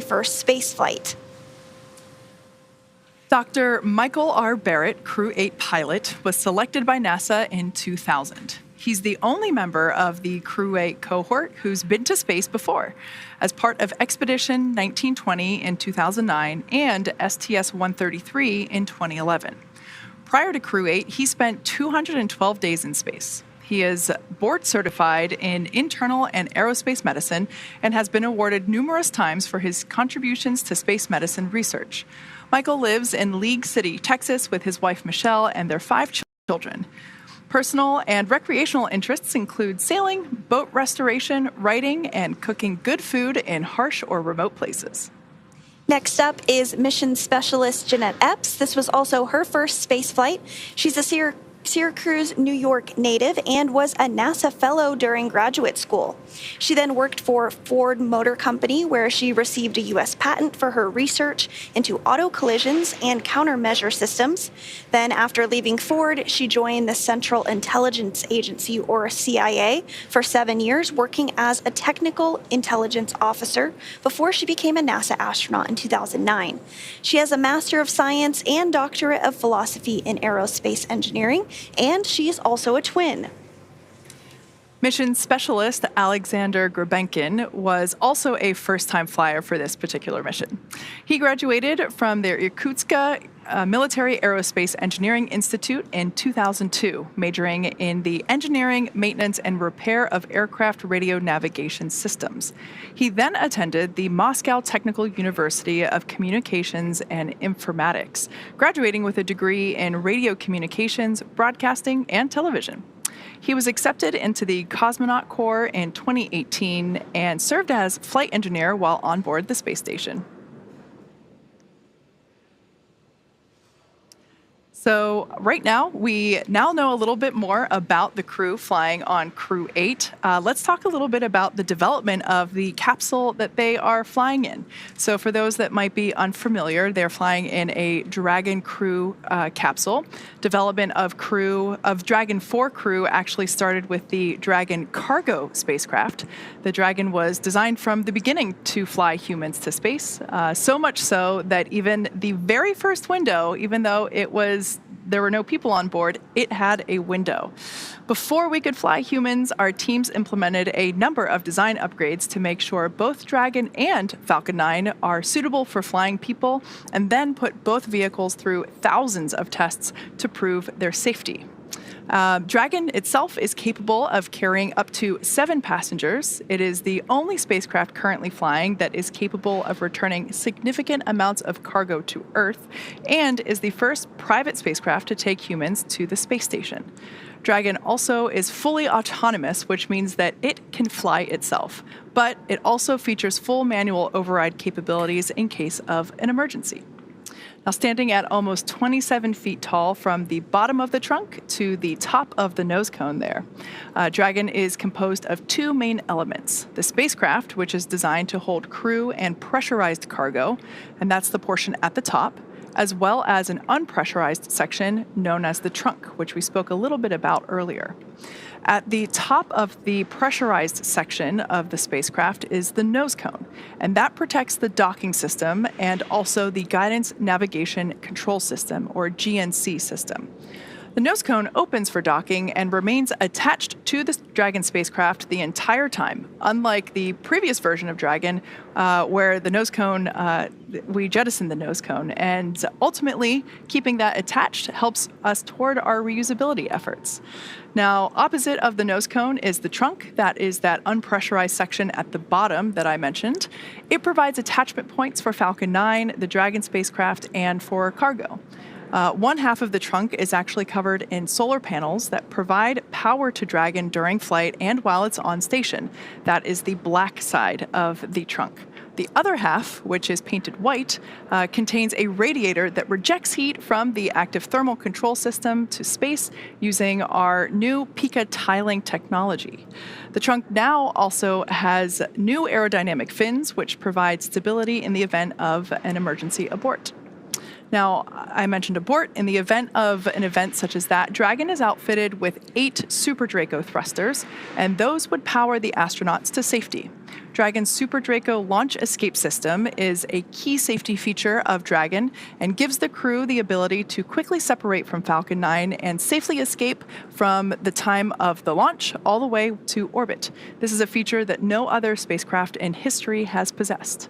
first space flight. Dr. Michael R. Barrett, Crew 8 pilot, was selected by NASA in 2000. He's the only member of the Crew 8 cohort who's been to space before, as part of Expedition 1920 in 2009 and STS-133 in 2011. Prior to Crew 8, he spent 212 days in space. He is board certified in internal and aerospace medicine and has been awarded numerous times for his contributions to space medicine research. Michael lives in League City, Texas, with his wife Michelle and their 5 children. Personal and recreational interests include sailing, boat restoration, writing, and cooking good food in harsh or remote places. Next up is mission specialist Jeanette Epps. This was also her first space flight. She's a Syracuse, New York native and was a NASA fellow during graduate school. She then worked for Ford Motor Company, where she received a U.S. patent for her research into auto collisions and countermeasure systems. Then, after leaving Ford, she joined the Central Intelligence Agency, or CIA, for 7 years, working as a technical intelligence officer before she became a NASA astronaut in 2009. She has a Master of Science and Doctorate of Philosophy in Aerospace Engineering, and she is also a twin. Mission specialist Alexander Grebenkin was also a first-time flyer for this particular mission. He graduated from the Irkutsk Military Aerospace Engineering Institute in 2002, majoring in the engineering, maintenance, and repair of aircraft radio navigation systems. He then attended the Moscow Technical University of Communications and Informatics, graduating with a degree in radio communications, broadcasting, and television. He was accepted into the Cosmonaut Corps in 2018 and served as flight engineer while on board the space station. So right now, we now know a little bit more about the crew flying on Crew 8. Let's talk a little bit about the development of the capsule that they are flying in. So for those that might be unfamiliar, they're flying in a Dragon Crew capsule. Development of Dragon 4 Crew actually started with the Dragon cargo spacecraft. The Dragon was designed from the beginning to fly humans to space, so much so that even the very first window, even though there were no people on board, it had a window. Before we could fly humans, our teams implemented a number of design upgrades to make sure both Dragon and Falcon 9 are suitable for flying people, and then put both vehicles through thousands of tests to prove their safety. Dragon itself is capable of carrying up to 7 passengers. It is the only spacecraft currently flying that is capable of returning significant amounts of cargo to Earth, and is the first private spacecraft to take humans to the space station. Dragon also is fully autonomous, which means that it can fly itself, but it also features full manual override capabilities in case of an emergency. Now, standing at almost 27 feet tall from the bottom of the trunk to the top of the nose cone there, Dragon is composed of 2 main elements. The spacecraft, which is designed to hold crew and pressurized cargo, and that's the portion at the top, as well as an unpressurized section known as the trunk, which we spoke a little bit about earlier. At the top of the pressurized section of the spacecraft is the nose cone, and that protects the docking system and also the Guidance Navigation Control System, or GNC system. The nose cone opens for docking and remains attached to the Dragon spacecraft the entire time, unlike the previous version of Dragon, where the nose cone, we jettisoned the nose cone, and ultimately keeping that attached helps us toward our reusability efforts. Now, opposite of the nose cone is the trunk. That is that unpressurized section at the bottom that I mentioned. It provides attachment points for Falcon 9, the Dragon spacecraft, and for cargo. One half of the trunk is actually covered in solar panels that provide power to Dragon during flight and while it's on station. That is the black side of the trunk. The other half, which is painted white, contains a radiator that rejects heat from the active thermal control system to space using our new Pika tiling technology. The trunk now also has new aerodynamic fins, which provide stability in the event of an emergency abort. Now, I mentioned abort. In the event of an event such as that, Dragon is outfitted with 8 Super Draco thrusters, and those would power the astronauts to safety. Dragon's Super Draco launch escape system is a key safety feature of Dragon and gives the crew the ability to quickly separate from Falcon 9 and safely escape from the time of the launch all the way to orbit. This is a feature that no other spacecraft in history has possessed.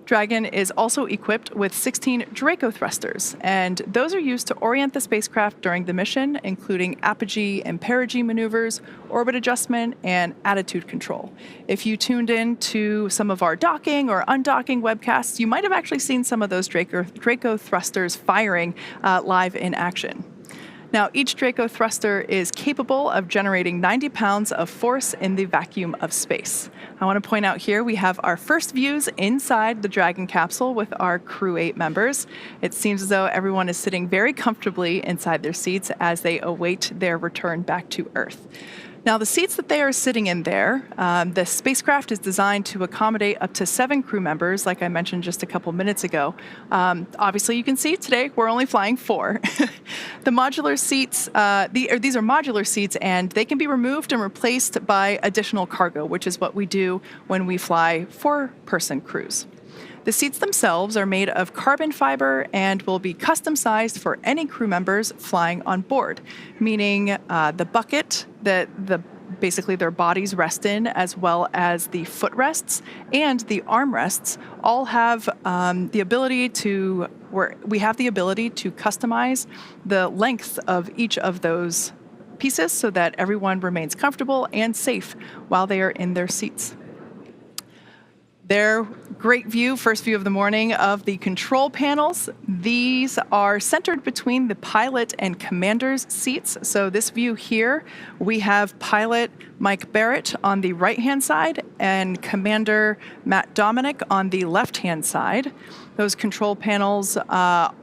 Dragon is also equipped with 16 Draco thrusters, and those are used to orient the spacecraft during the mission, including apogee and perigee maneuvers, orbit adjustment, and attitude control. If you tuned in to some of our docking or undocking webcasts, you might have actually seen some of those Draco thrusters firing live in action. Now, each Draco thruster is capable of generating 90 pounds of force in the vacuum of space. I want to point out here we have our first views inside the Dragon capsule with our Crew 8 members. It seems as though everyone is sitting very comfortably inside their seats as they await their return back to Earth. Now, the seats that they are sitting in there, the spacecraft is designed to accommodate up to 7 crew members, like I mentioned just a couple minutes ago. Obviously, you can see today we're only flying 4. The modular seats, these are modular seats, and they can be removed and replaced by additional cargo, which is what we do when we fly 4-person crews. The seats themselves are made of carbon fiber and will be custom sized for any crew members flying on board, meaning the bucket that basically their bodies rest in, as well as the footrests and the armrests, all have the ability to customize the length of each of those pieces so that everyone remains comfortable and safe while they are in their seats. Their great view, first view of the morning, of the control panels. These are centered between the pilot and commander's seats. So this view here, we have pilot Mike Barrett on the right-hand side and Commander Matt Dominic on the left-hand side. Those control panels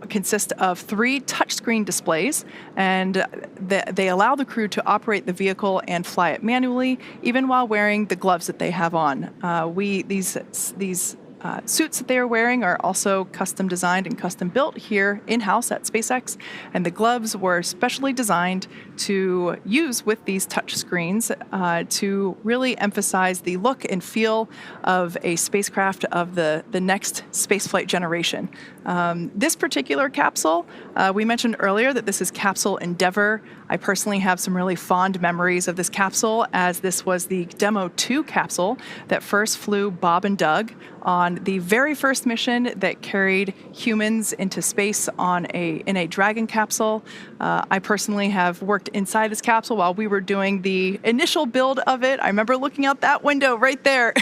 consist of 3 touchscreen displays, and they allow the crew to operate the vehicle and fly it manually, even while wearing the gloves that they have on. These suits that they are wearing are also custom designed and custom built here in-house at SpaceX, and the gloves were specially designed to use with these touch screens to really emphasize the look and feel of a spacecraft of the next spaceflight generation. This particular capsule, we mentioned earlier that this is Capsule Endeavour. I personally have some really fond memories of this capsule, as this was the Demo 2 capsule that first flew Bob and Doug on the very first mission that carried humans into space in a Dragon capsule. I personally have worked inside this capsule while we were doing the initial build of it. I remember looking out that window right there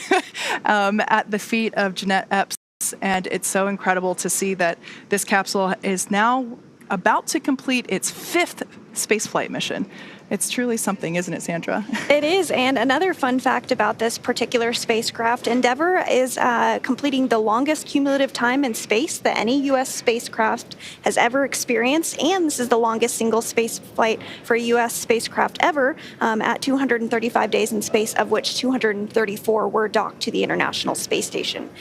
at the feet of Jeanette Epps, and it's so incredible to see that this capsule is now about to complete its 5th spaceflight mission. It's truly something, isn't it, Sandra? It is, and another fun fact about this particular spacecraft, Endeavour is completing the longest cumulative time in space that any U.S. spacecraft has ever experienced, and this is the longest single space flight for a U.S. spacecraft ever, at 235 days in space, of which 234 were docked to the International Space Station.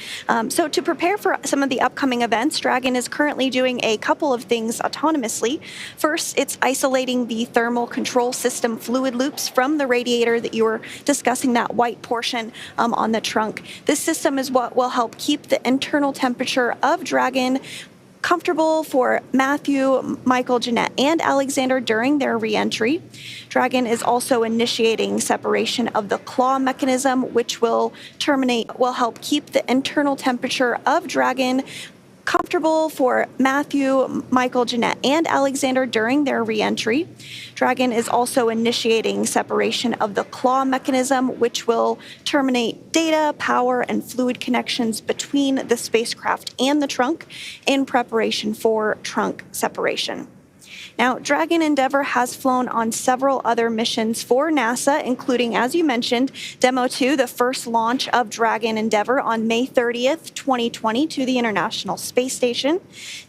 So to prepare for some of the upcoming events, Dragon is currently doing a couple of things autonomously. First, it's isolating the thermal control system fluid loops from the radiator that you were discussing, that white portion on the trunk. This system is what will help keep the internal temperature of Dragon comfortable for Matthew, Michael, Jeanette, and Alexander during their re-entry. Dragon is also initiating separation of the claw mechanism, which will help keep the internal temperature of Dragon comfortable for Matthew, Michael, Jeanette, and Alexander during their re-entry. Dragon is also initiating separation of the claw mechanism, which will terminate data, power, and fluid connections between the spacecraft and the trunk in preparation for trunk separation. Now, Dragon Endeavour has flown on several other missions for NASA, including, as you mentioned, Demo 2, the first launch of Dragon Endeavour on May 30th, 2020 to the International Space Station.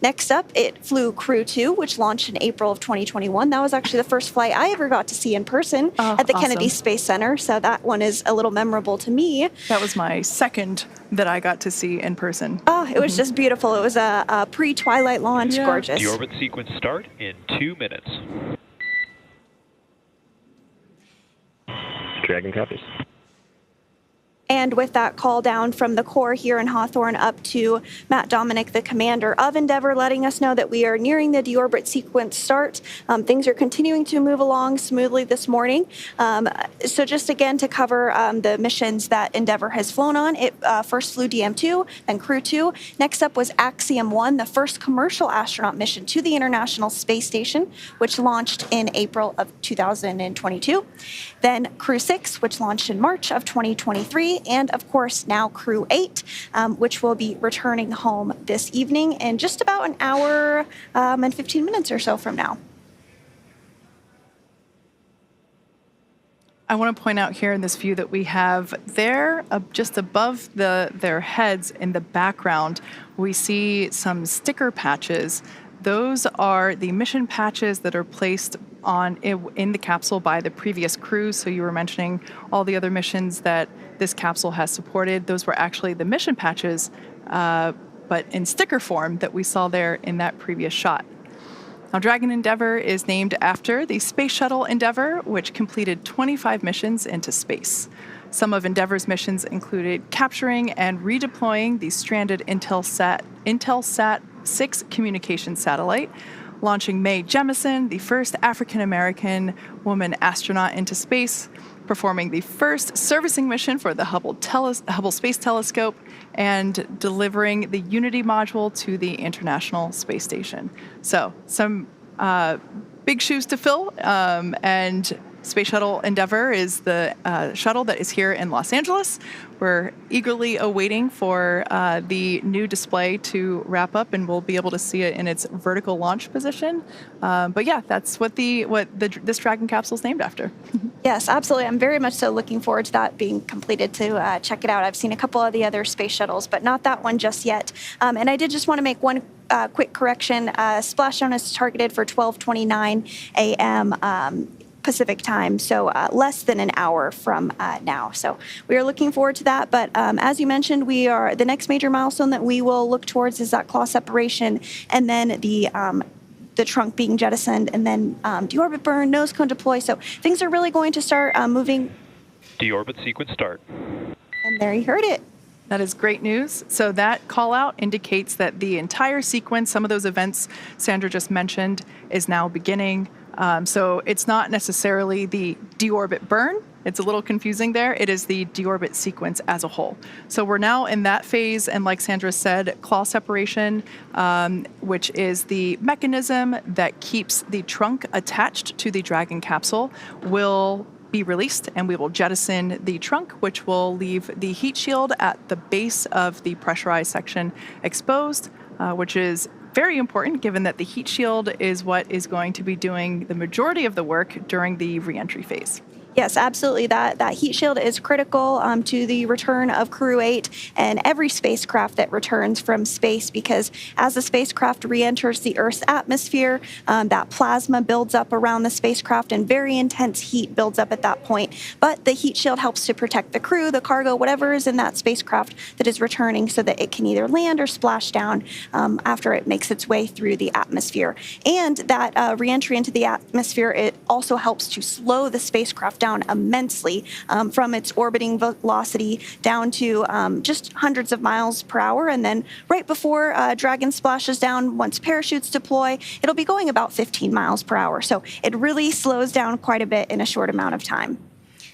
Next up, it flew Crew 2, which launched in April of 2021. That was actually the first flight I ever got to see in person at the awesome. Kennedy Space Center, so that one is a little memorable to me. That was my second that I got to see in person. Oh, it was just beautiful. It was a pre-twilight launch, gorgeous. Deorbit sequence start in 2 minutes. Dragon copies. And with that call down from the Corps here in Hawthorne up to Matt Dominic, the commander of Endeavour, letting us know that we are nearing the deorbit sequence start. Things are continuing to move along smoothly this morning. So just again to cover the missions that Endeavour has flown on, it first flew DM2, then Crew 2. Next up was Axiom 1, the first commercial astronaut mission to the International Space Station, which launched in April of 2022. Then Crew 6, which launched in March of 2023. And of course, now Crew 8, which will be returning home this evening in just about an hour and 15 minutes or so from now. I want to point out here in this view that we have there, just above their heads in the background, we see some sticker patches. Those are the mission patches that are placed in the capsule by the previous crews. So you were mentioning all the other missions that this capsule has supported. Those were actually the mission patches, but in sticker form that we saw there in that previous shot. Now, Dragon Endeavour is named after the Space Shuttle Endeavour, which completed 25 missions into space. Some of Endeavour's missions included capturing and redeploying the stranded Intelsat 6 communication satellite, launching Mae Jemison, the first African-American woman astronaut into space, performing the first servicing mission for the Hubble Space Telescope, and delivering the Unity module to the International Space Station. So some big shoes to fill, and Space Shuttle Endeavour is the shuttle that is here in Los Angeles. We're eagerly awaiting for the new display to wrap up, and we'll be able to see it in its vertical launch position. But yeah, that's what this Dragon capsule is named after. Yes, absolutely. I'm very much so looking forward to that being completed to check it out. I've seen a couple of the other space shuttles, but not that one just yet. And I did just want to make one quick correction. Splashdown is targeted for 12:29 a.m. Pacific time, so less than an hour from now. So we are looking forward to that. But as you mentioned, the next major milestone that we will look towards is that claw separation, and then the trunk being jettisoned, and then deorbit burn, nose cone deploy. So things are really going to start moving. Deorbit sequence start. And there you heard it. That is great news. So that call out indicates that the entire sequence, some of those events Sandra just mentioned, is now beginning. So it's not necessarily the deorbit burn. It's a little confusing there. It is the deorbit sequence as a whole. So we're now in that phase, and like Sandra said, claw separation, which is the mechanism that keeps the trunk attached to the Dragon capsule, will be released, and we will jettison the trunk, which will leave the heat shield at the base of the pressurized section exposed, which is very important given that the heat shield is what is going to be doing the majority of the work during the reentry phase. Yes, absolutely. That heat shield is critical to the return of Crew 8 and every spacecraft that returns from space, because as the spacecraft re-enters the Earth's atmosphere, that plasma builds up around the spacecraft and very intense heat builds up at that point. But the heat shield helps to protect the crew, the cargo, whatever is in that spacecraft that is returning, so that it can either land or splash down after it makes its way through the atmosphere. And that re-entry into the atmosphere, it also helps to slow the spacecraft down immensely from its orbiting velocity down to just hundreds of miles per hour. And then right before Dragon splashes down, once parachutes deploy, it'll be going about 15 miles per hour. So it really slows down quite a bit in a short amount of time.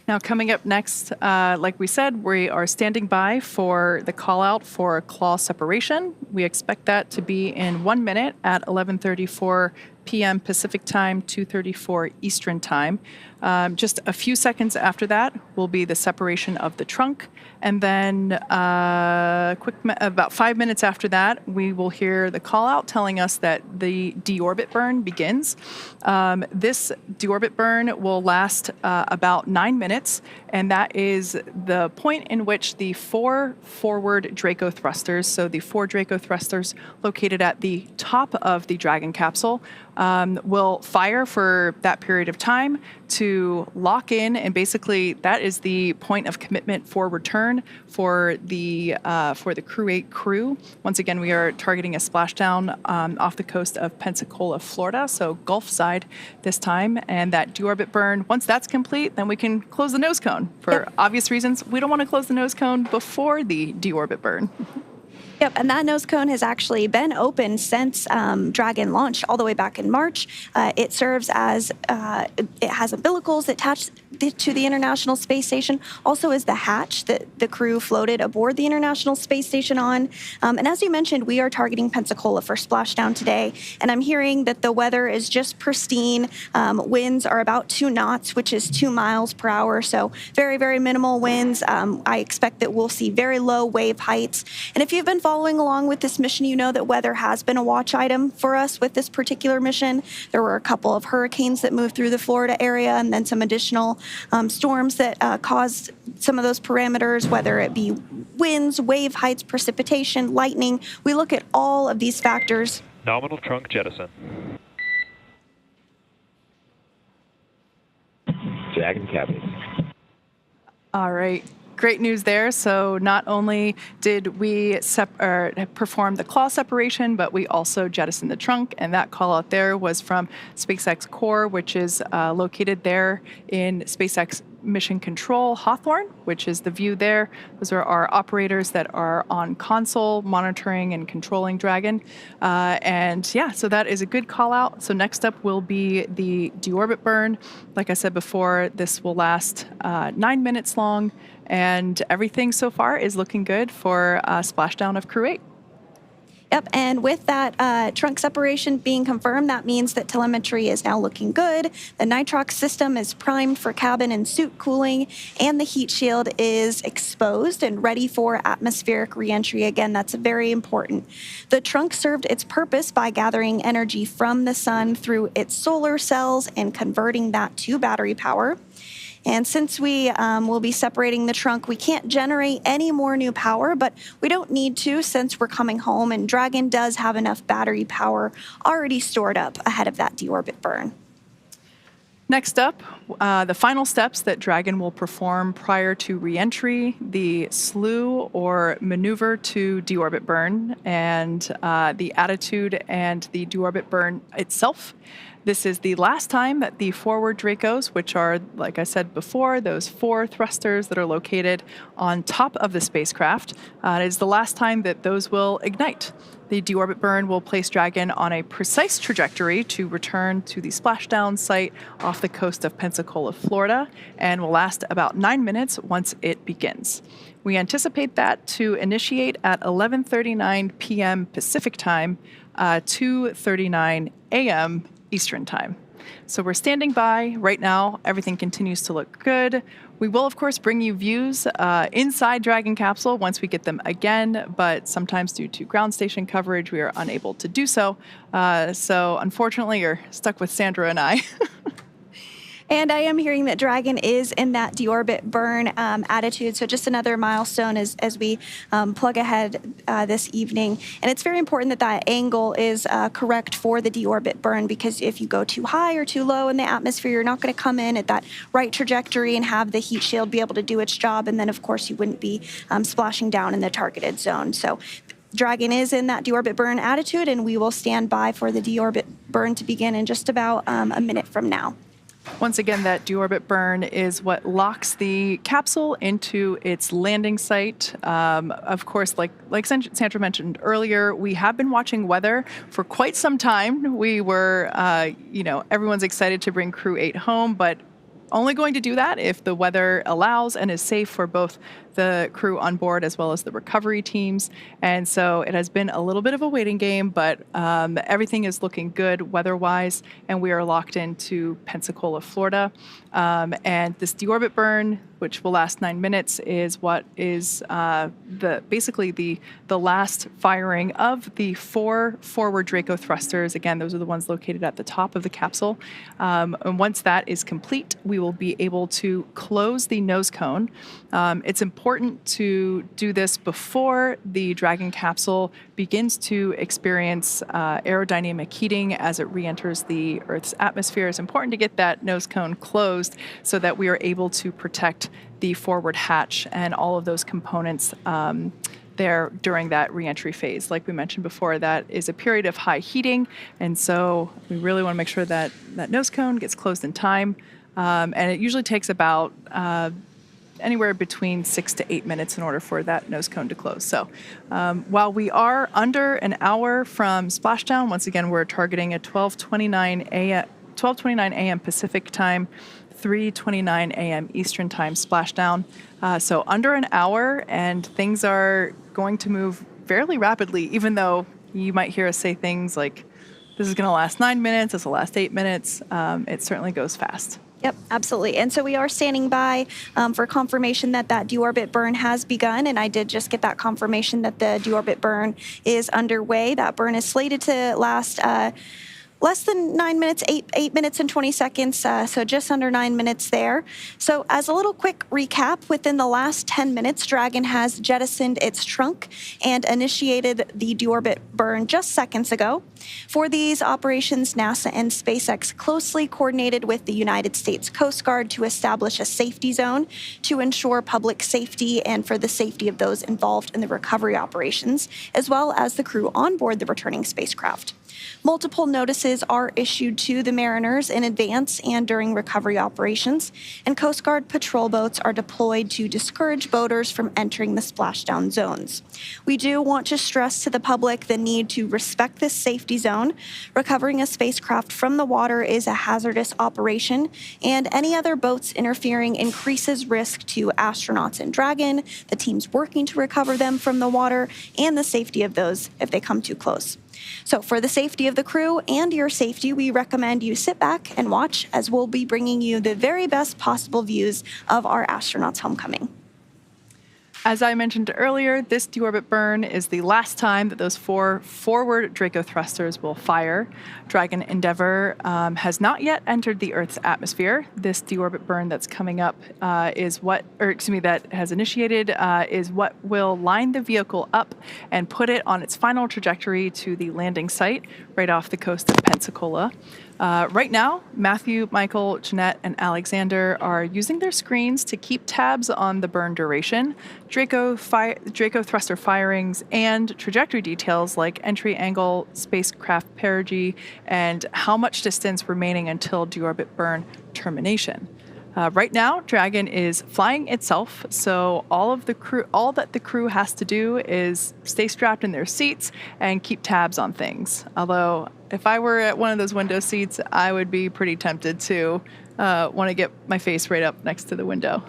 Now, coming up next, like we said, we are standing by for the call out for claw separation. We expect that to be in 1 minute at 11:34 p.m. Pacific time, 2:34 Eastern time. Just a few seconds after that will be the separation of the trunk. And then about 5 minutes after that, we will hear the call out telling us that the deorbit burn begins. This deorbit burn will last about 9 minutes, and that is the point in which the 4 forward Draco thrusters, so the 4 Draco thrusters located at the top of the Dragon capsule, will fire for that period of time to lock in, and basically that is the point of commitment for return for the Crew 8 crew. Once again, we are targeting a splashdown off the coast of Pensacola, Florida, so Gulf side this time, and that deorbit burn, once that's complete, then we can close the nose cone. For obvious reasons, we don't want to close the nose cone before the deorbit burn. Yep, and that nose cone has actually been open since Dragon launched all the way back in March. It serves as, it has umbilicals attached to the International Space Station, also is the hatch that the crew floated aboard the International Space Station on. And as you mentioned, we are targeting Pensacola for splashdown today, and I'm hearing that the weather is just pristine. Winds are about 2 knots, which is 2 miles per hour, so very, very minimal winds. I expect that we'll see very low wave heights. And if you've been following along with this mission, you know that weather has been a watch item for us with this particular mission. There were a couple of hurricanes that moved through the Florida area, and then some additional storms that caused some of those parameters, whether it be winds, wave heights, precipitation, lightning. We look at all of these factors. Nominal trunk jettison. Dragon cabin. All right. Great news there. So not only did we perform the claw separation, but we also jettisoned the trunk, and that call out there was from SpaceX Core, which is located there in SpaceX Mission Control Hawthorne, which is the view there. Those are our operators that are on console monitoring and controlling Dragon. And yeah, so that is a good call out. So next up will be the deorbit burn. Like I said before, this will last 9 minutes long, and everything so far is looking good for splashdown of Crew 8. Yep, and with that trunk separation being confirmed, that means that telemetry is now looking good. The nitrox system is primed for cabin and suit cooling, and the heat shield is exposed and ready for atmospheric reentry. Again, that's very important. The trunk served its purpose by gathering energy from the sun through its solar cells and converting that to battery power. And since we will be separating the trunk, we can't generate any more new power, but we don't need to since we're coming home, and Dragon does have enough battery power already stored up ahead of that deorbit burn. Next up, the final steps that Dragon will perform prior to reentry, the slew or maneuver to deorbit burn, and the attitude and the deorbit burn itself. This is the last time that the forward Dracos, which are, like I said before, those 4 thrusters that are located on top of the spacecraft, it is the last time that those will ignite. The deorbit burn will place Dragon on a precise trajectory to return to the splashdown site off the coast of Pensacola, Florida, and will last about 9 minutes once it begins. We anticipate that to initiate at 11:39 p.m. Pacific time, 2:39 a.m. Eastern time. So we're standing by right now. Everything continues to look good. We will, of course, bring you views inside Dragon capsule once we get them again, but sometimes due to ground station coverage, we are unable to do so. So unfortunately, you're stuck with Sandra and I. And I am hearing that Dragon is in that deorbit burn attitude, so just another milestone as we plug ahead this evening. And it's very important that that angle is correct for the deorbit burn, because if you go too high or too low in the atmosphere, you're not going to come in at that right trajectory and have the heat shield be able to do its job, and then of course you wouldn't be splashing down in the targeted zone. So Dragon is in that deorbit burn attitude, and we will stand by for the deorbit burn to begin in just about a minute from now. Once again, that deorbit burn is what locks the capsule into its landing site. Of course, like Sandra mentioned earlier, we have been watching weather for quite some time. We were, everyone's excited to bring Crew 8 home, but only going to do that if the weather allows and is safe for both the crew on board as well as the recovery teams. And so it has been a little bit of a waiting game, but everything is looking good weather-wise, and we are locked into Pensacola, Florida. And this deorbit burn, which will last 9 minutes, is what is basically the last firing of the 4 forward Draco thrusters. Again, those are the ones located at the top of the capsule. And once that is complete, we will be able to close the nose cone. It's important important to do this before the Dragon capsule begins to experience aerodynamic heating as it re-enters the Earth's atmosphere. It's important to get that nose cone closed so that we are able to protect the forward hatch and all of those components there during that reentry phase. Like we mentioned before, that is a period of high heating, and so we really want to make sure that that nose cone gets closed in time. And it usually takes about anywhere between 6 to 8 minutes in order for that nose cone to close. So while we are under an hour from splashdown, once again, we're targeting at 12:29 a.m. Pacific time, 3:29 a.m. Eastern time splashdown. So under an hour, and things are going to move fairly rapidly, even though you might hear us say things like, this is going to last 9 minutes, this will last 8 minutes. It certainly goes fast. Yep, absolutely. And so we are standing by for confirmation that deorbit burn has begun. And I did just get that confirmation that the deorbit burn is underway. That burn is slated to last less than 9 minutes, 8 minutes and 20 seconds, so just under 9 minutes there. So as a little quick recap, within the last 10 minutes, Dragon has jettisoned its trunk and initiated the deorbit burn just seconds ago. For these operations, NASA and SpaceX closely coordinated with the United States Coast Guard to establish a safety zone to ensure public safety and for the safety of those involved in the recovery operations, as well as the crew on board the returning spacecraft. Multiple notices are issued to the mariners in advance and during recovery operations, and Coast Guard patrol boats are deployed to discourage boaters from entering the splashdown zones. We do want to stress to the public the need to respect this safety zone. Recovering a spacecraft from the water is a hazardous operation, and any other boats interfering increases risk to astronauts and Dragon, the teams working to recover them from the water, and the safety of those if they come too close. So for the safety of the crew and your safety, we recommend you sit back and watch as we'll be bringing you the very best possible views of our astronauts' homecoming. As I mentioned earlier, this deorbit burn is the last time that those 4 forward Draco thrusters will fire. Dragon Endeavour has not yet entered the Earth's atmosphere. This deorbit burn that's coming up that has initiated is what will line the vehicle up and put it on its final trajectory to the landing site right off the coast of Pensacola. Right now, Matthew, Michael, Jeanette, and Alexander are using their screens to keep tabs on the burn duration, Draco thruster firings, and trajectory details like entry angle, spacecraft perigee, and how much distance remaining until deorbit burn termination. Right now, Dragon is flying itself, so all that the crew has to do is stay strapped in their seats and keep tabs on things. Although, if I were at one of those window seats, I would be pretty tempted to want to get my face right up next to the window.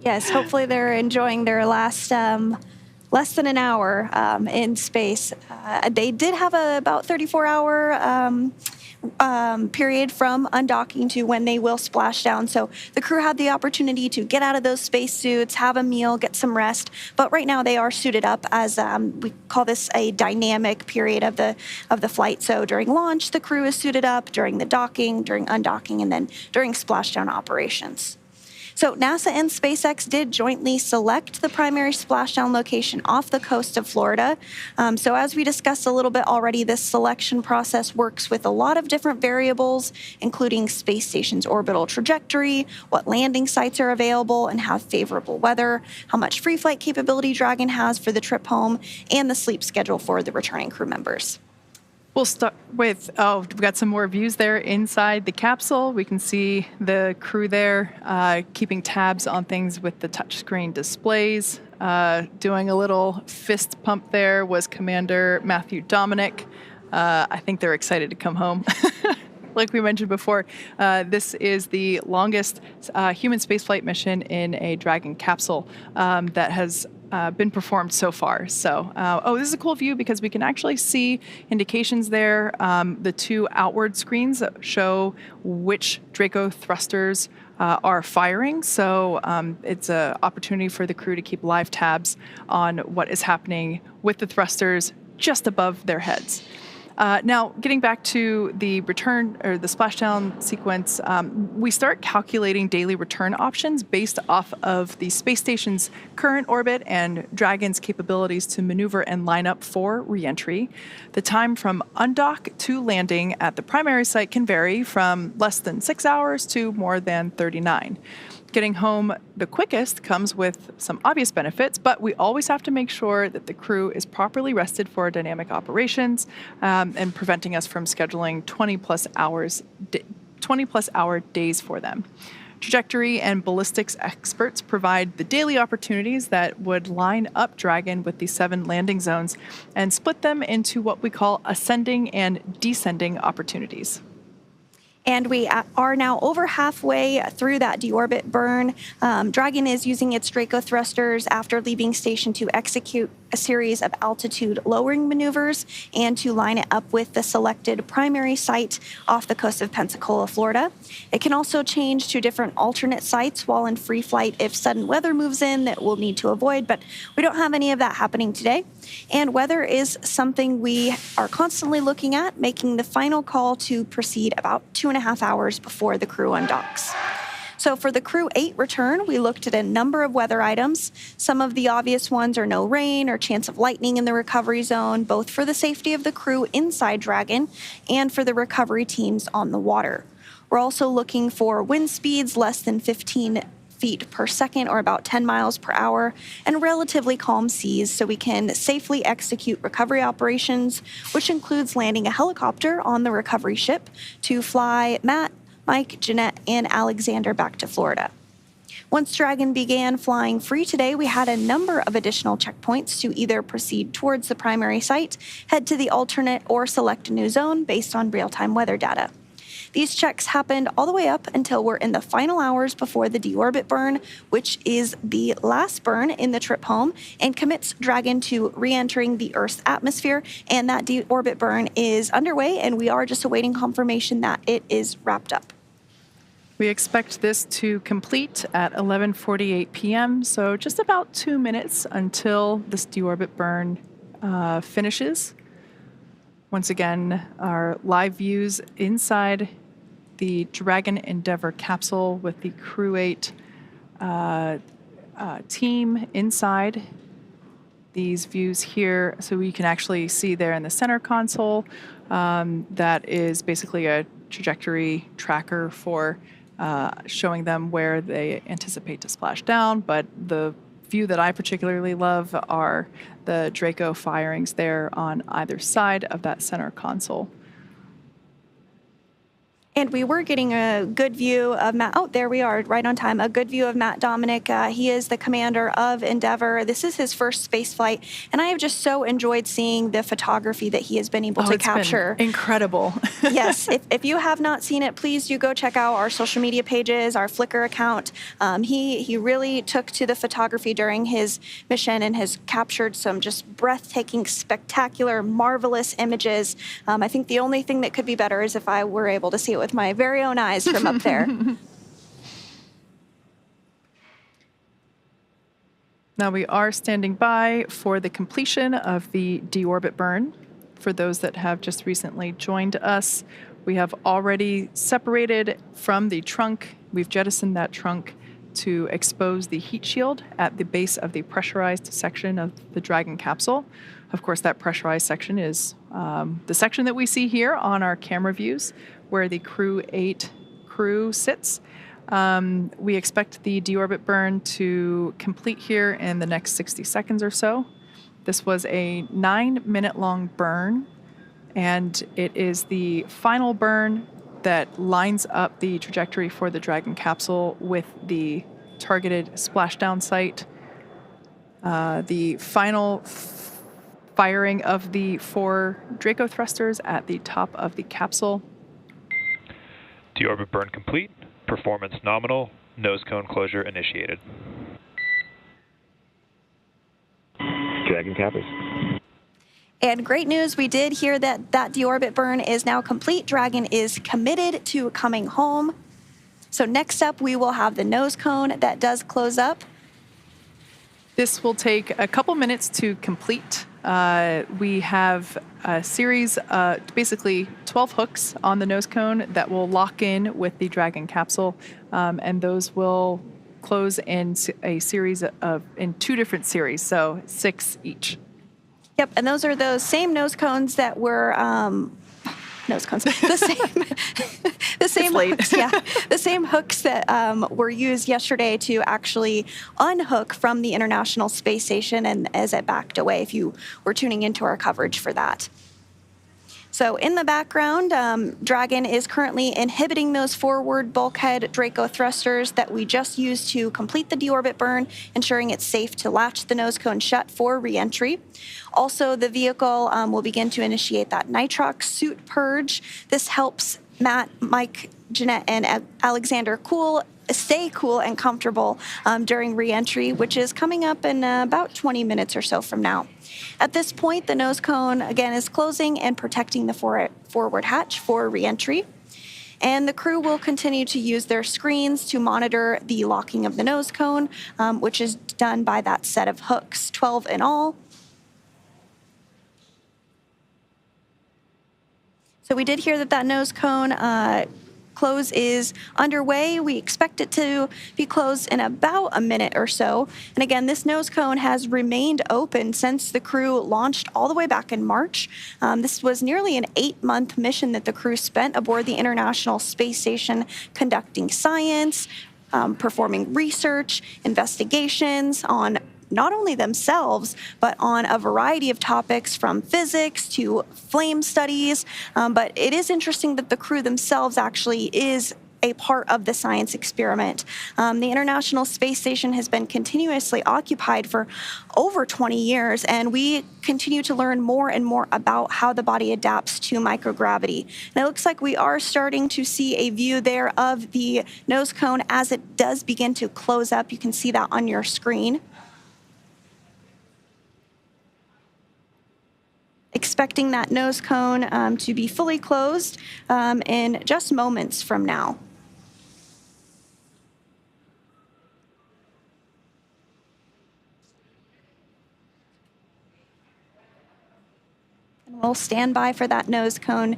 Yes, hopefully they're enjoying their last less than an hour in space. They did have about 34-hour period from undocking to when they will splash down. So the crew had the opportunity to get out of those spacesuits, have a meal, get some rest. But right now they are suited up as we call this a dynamic period of the flight. So during launch, the crew is suited up, during the docking, during undocking, and then during splashdown operations. So NASA and SpaceX did jointly select the primary splashdown location off the coast of Florida. So as we discussed a little bit already, this selection process works with a lot of different variables, including space station's orbital trajectory, what landing sites are available and have favorable weather, how much free flight capability Dragon has for the trip home, and the sleep schedule for the returning crew members. We'll start with, we've got some more views there inside the capsule. We can see the crew there keeping tabs on things with the touchscreen displays. Doing a little fist pump there was Commander Matthew Dominic. I think they're excited to come home. Like we mentioned before, this is the longest human spaceflight mission in a Dragon capsule that has been performed so far. So, this is a cool view because we can actually see indications there. The 2 outward screens show which Draco thrusters are firing. So it's an opportunity for the crew to keep live tabs on what is happening with the thrusters just above their heads. Now, getting back to the return or the splashdown sequence, we start calculating daily return options based off of the space station's current orbit and Dragon's capabilities to maneuver and line up for reentry. The time from undock to landing at the primary site can vary from less than 6 hours to more than 39. Getting home the quickest comes with some obvious benefits, but we always have to make sure that the crew is properly rested for dynamic operations and preventing us from scheduling 20 plus hour days for them. Trajectory and ballistics experts provide the daily opportunities that would line up Dragon with the 7 landing zones and split them into what we call ascending and descending opportunities. And we are now over halfway through that deorbit burn. Dragon is using its Draco thrusters after leaving station to execute a series of altitude lowering maneuvers and to line it up with the selected primary site off the coast of Pensacola, Florida. It can also change to different alternate sites while in free flight if sudden weather moves in that we'll need to avoid, but we don't have any of that happening today. And weather is something we are constantly looking at, making the final call to proceed about 2.5 hours before the crew undocks. So for the Crew 8 return, we looked at a number of weather items. Some of the obvious ones are no rain or chance of lightning in the recovery zone, both for the safety of the crew inside Dragon and for the recovery teams on the water. We're also looking for wind speeds less than 15 feet per second or about 10 miles per hour and relatively calm seas so we can safely execute recovery operations, which includes landing a helicopter on the recovery ship to fly Matt, Mike, Jeanette, and Alexander back to Florida. Once Dragon began flying free today, we had a number of additional checkpoints to either proceed towards the primary site, head to the alternate, or select a new zone based on real-time weather data. These checks happened all the way up until we're in the final hours before the deorbit burn, which is the last burn in the trip home and commits Dragon to re-entering the Earth's atmosphere. And that deorbit burn is underway, and we are just awaiting confirmation that it is wrapped up. We expect this to complete at 11:48 p.m., so just about 2 minutes until this deorbit burn finishes. Once again, our live views inside the Dragon Endeavour capsule with the Crew 8 team inside. These views here, so we can actually see there in the center console, that is basically a trajectory tracker for showing them where they anticipate to splash down. But the view that I particularly love are the Draco firings there on either side of that center console. And we were getting a good view of Matt. Oh, there we are, right on time. A good view of Matt Dominic. He is the commander of Endeavour. This is his first space flight, and I have just so enjoyed seeing the photography that he has been able to capture. Been incredible. Yes, if you have not seen it, please do go check out our social media pages, our Flickr account. He really took to the photography during his mission and has captured some just breathtaking, spectacular, marvelous images. I think the only thing that could be better is if I were able to see it with my very own eyes from up there. Now we are standing by for the completion of the deorbit burn. For those that have just recently joined us, we have already separated from the trunk. We've jettisoned that trunk to expose the heat shield at the base of the pressurized section of the Dragon capsule. Of course, that pressurized section is the section that we see here on our camera views, where the Crew 8 crew sits. We expect the deorbit burn to complete here in the next 60 seconds or so. This was a 9-minute-long burn, and it is the final burn that lines up the trajectory for the Dragon capsule with the targeted splashdown site. The final firing of the 4 Draco thrusters at the top of the capsule. Deorbit burn complete. Performance nominal. Nose cone closure initiated. Dragon Cappers. And great news, we did hear that deorbit burn is now complete. Dragon is committed to coming home. So next up, we will have the nose cone that does close up. This will take a couple minutes to complete. We have a series, basically 12 hooks on the nose cone that will lock in with the Dragon capsule, and those will close in in 2 different series, so 6 each. Yep, and those are those same nose cones that were nose cones. The same hooks, the same hooks that were used yesterday to actually unhook from the International Space Station, and as it backed away, if you were tuning into our coverage for that. So in the background, Dragon is currently inhibiting those forward bulkhead Draco thrusters that we just used to complete the deorbit burn, ensuring it's safe to latch the nose cone shut for reentry. Also, the vehicle will begin to initiate that nitrox suit purge. This helps Matt, Mike, Jeanette, and Alexander stay cool and comfortable during reentry, which is coming up in about 20 minutes or so from now. At this point, the nose cone, again, is closing and protecting the forward hatch for reentry. And the crew will continue to use their screens to monitor the locking of the nose cone, which is done by that set of hooks, 12 in all. So we did hear that nose cone close is underway. We expect it to be closed in about a minute or so. And again, this nose cone has remained open since the crew launched all the way back in March. This was nearly an 8-month mission that the crew spent aboard the International Space Station conducting science, performing research, investigations on not only themselves, but on a variety of topics from physics to flame studies. But it is interesting that the crew themselves actually is a part of the science experiment. The International Space Station has been continuously occupied for over 20 years, and we continue to learn more and more about how the body adapts to microgravity. And it looks like we are starting to see a view there of the nose cone as it does begin to close up. You can see that on your screen. Expecting that nose cone to be fully closed in just moments from now. And we'll stand by for that nose cone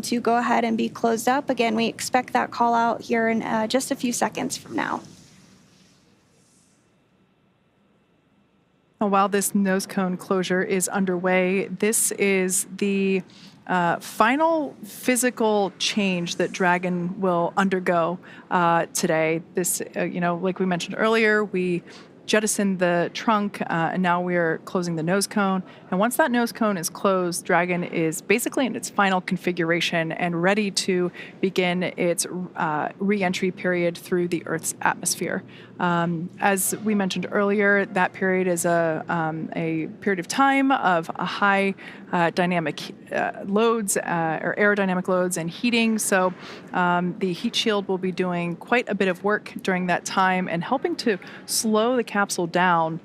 to go ahead and be closed up. Again, we expect that call out here in just a few seconds from now. While this nose cone closure is underway, this is the final physical change that Dragon will undergo today. This, like we mentioned earlier, we jettisoned the trunk, and now we're closing the nose cone. And once that nose cone is closed, Dragon is basically in its final configuration and ready to begin its re-entry period through the Earth's atmosphere. As we mentioned earlier, that period is a period of time of a high dynamic loads or aerodynamic loads and heating. So the heat shield will be doing quite a bit of work during that time and helping to slow the capsule down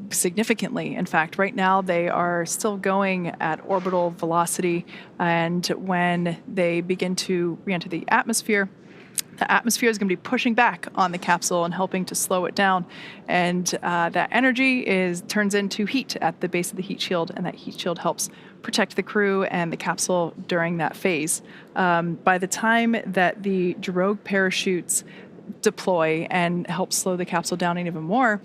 significantly. In fact, right now they are still going at orbital velocity, and when they begin to re-enter the atmosphere is going to be pushing back on the capsule and helping to slow it down. And that energy turns into heat at the base of the heat shield, and that heat shield helps protect the crew and the capsule during that phase. By the time that the drogue parachutes deploy and help slow the capsule down even more,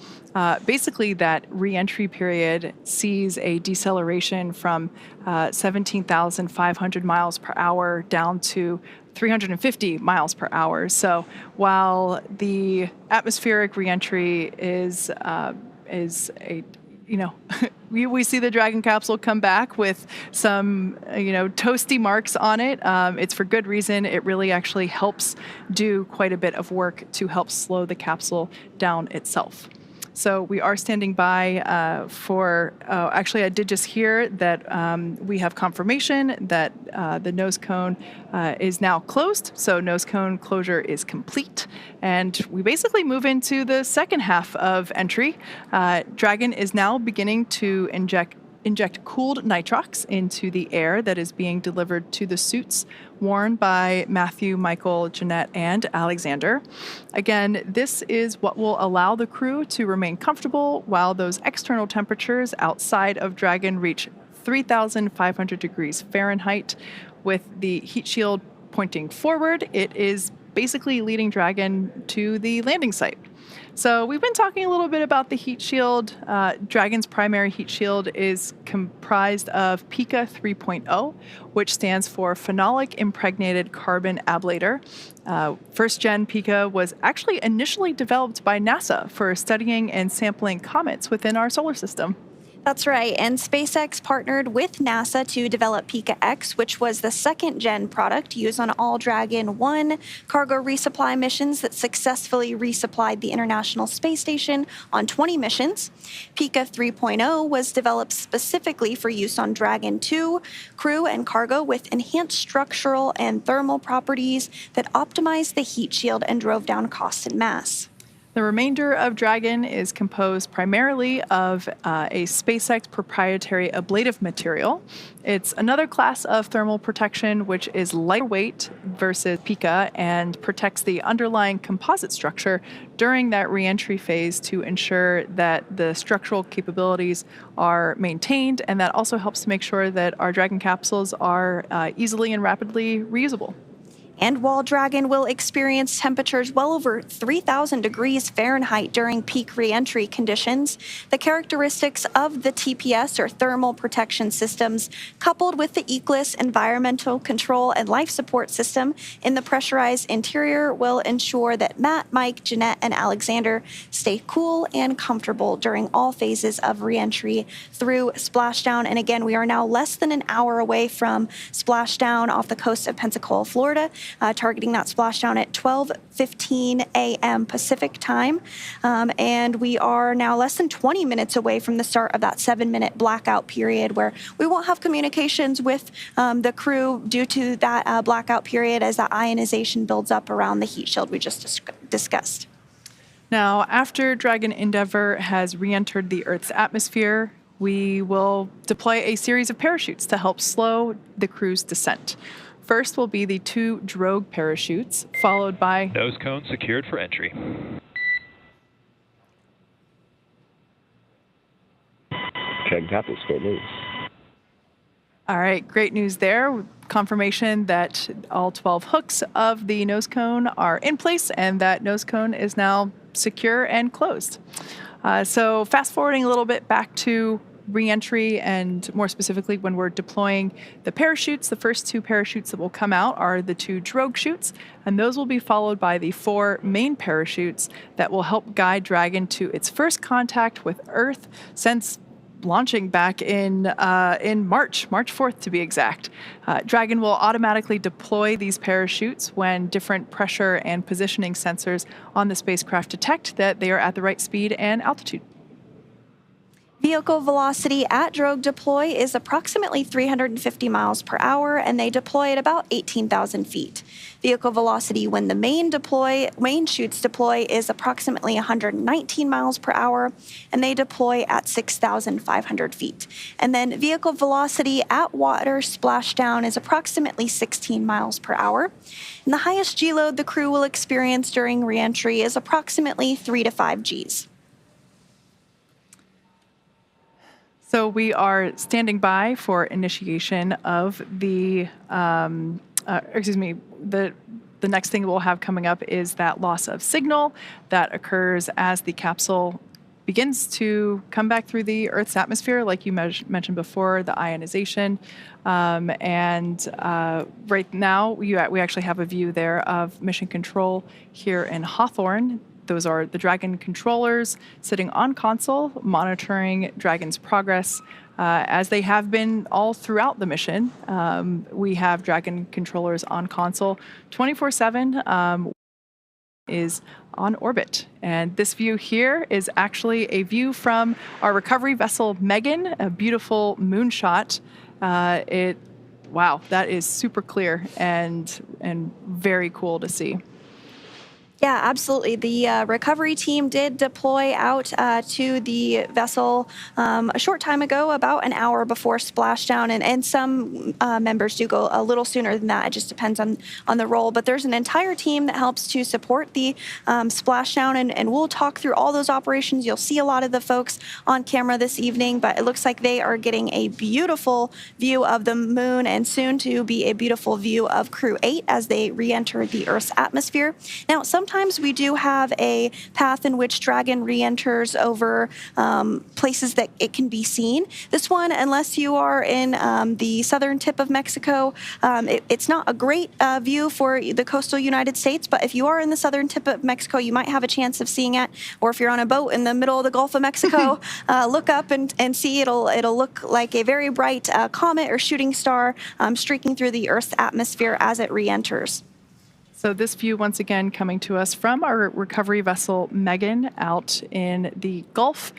basically that re-entry period sees a deceleration from 17,500 miles per hour down to 350 miles per hour. So while the atmospheric re-entry is a we see the Dragon capsule come back with some, toasty marks on it. It's for good reason. It really actually helps do quite a bit of work to help slow the capsule down itself. So we are standing by actually I did just hear that we have confirmation that the nose cone is now closed. So nose cone closure is complete. And we basically move into the second half of entry. Dragon is now beginning to inject cooled nitrox into the air that is being delivered to the suits worn by Matthew, Michael, Jeanette, and Alexander. Again, this is what will allow the crew to remain comfortable while those external temperatures outside of Dragon reach 3,500 degrees Fahrenheit. With the heat shield pointing forward, it is basically leading Dragon to the landing site. So we've been talking a little bit about the heat shield. Dragon's primary heat shield is comprised of Pica 3.0, which stands for Phenolic Impregnated Carbon Ablator. First gen Pica was actually initially developed by NASA for studying and sampling comets within our solar system. That's right, and SpaceX partnered with NASA to develop Pica X, which was the second-gen product used on all Dragon 1 cargo resupply missions that successfully resupplied the International Space Station on 20 missions. Pica 3.0 was developed specifically for use on Dragon 2 crew and cargo with enhanced structural and thermal properties that optimized the heat shield and drove down cost and mass. The remainder of Dragon is composed primarily of a SpaceX proprietary ablative material. It's another class of thermal protection which is lighter weight versus Pica and protects the underlying composite structure during that reentry phase to ensure that the structural capabilities are maintained, and that also helps to make sure that our Dragon capsules are easily and rapidly reusable. And while Dragon will experience temperatures well over 3,000 degrees Fahrenheit during peak reentry conditions, the characteristics of the TPS, or thermal protection systems, coupled with the ECLIS environmental control and life support system in the pressurized interior, will ensure that Matt, Mike, Jeanette, and Alexander stay cool and comfortable during all phases of reentry through splashdown. And again, we are now less than an hour away from splashdown off the coast of Pensacola, Florida. Targeting that splashdown at 12:15 a.m. Pacific time. And we are now less than 20 minutes away from the start of that 7-minute blackout period where we won't have communications with the crew due to that blackout period as that ionization builds up around the heat shield we just discussed. Now, after Dragon Endeavour has re-entered the Earth's atmosphere, we will deploy a series of parachutes to help slow the crew's descent. First will be the 2 drogue parachutes, followed by Nose cone secured for entry. Dragon capsules, great news. All right, great news there. Confirmation that all 12 hooks of the nose cone are in place and that nose cone is now secure and closed. So fast forwarding a little bit back to re-entry, and more specifically when we're deploying the parachutes, the first 2 parachutes that will come out are the 2 drogue chutes, and those will be followed by the 4 main parachutes that will help guide Dragon to its first contact with Earth since launching back in March 4th to be exact. Dragon will automatically deploy these parachutes when different pressure and positioning sensors on the spacecraft detect that they are at the right speed and altitude. Vehicle velocity at drogue deploy is approximately 350 miles per hour, and they deploy at about 18,000 feet. Vehicle velocity when the main chutes deploy is approximately 119 miles per hour, and they deploy at 6,500 feet. And then vehicle velocity at water splashdown is approximately 16 miles per hour. And the highest G load the crew will experience during reentry is approximately 3 to 5 Gs. So we are standing by for initiation of the next thing we'll have coming up is that loss of signal that occurs as the capsule begins to come back through the Earth's atmosphere, like you mentioned before, the ionization. Right now, we actually have a view there of mission control here in Hawthorne. Those are the Dragon controllers sitting on console, monitoring Dragon's progress, as they have been all throughout the mission. We have Dragon controllers on console 24/7, is on orbit. And this view here is actually a view from our recovery vessel, Megan, a beautiful moonshot. Wow, that is super clear and very cool to see. Yeah, absolutely. The recovery team did deploy out to the vessel a short time ago, about an hour before splashdown, and some members do go a little sooner than that. It just depends on the role. But there's an entire team that helps to support the splashdown, and we'll talk through all those operations. You'll see a lot of the folks on camera this evening, but it looks like they are getting a beautiful view of the moon and soon to be a beautiful view of Crew 8 as they re-enter the Earth's atmosphere. Now, sometimes we do have a path in which Dragon re-enters over places that it can be seen. This one, unless you are in the southern tip of Mexico, it's not a great view for the coastal United States, but if you are in the southern tip of Mexico, you might have a chance of seeing it. Or if you're on a boat in the middle of the Gulf of Mexico, look up and see. It'll look like a very bright comet or shooting star streaking through the Earth's atmosphere as it re-enters. So this view, once again, coming to us from our recovery vessel, Megan, out in the Gulf.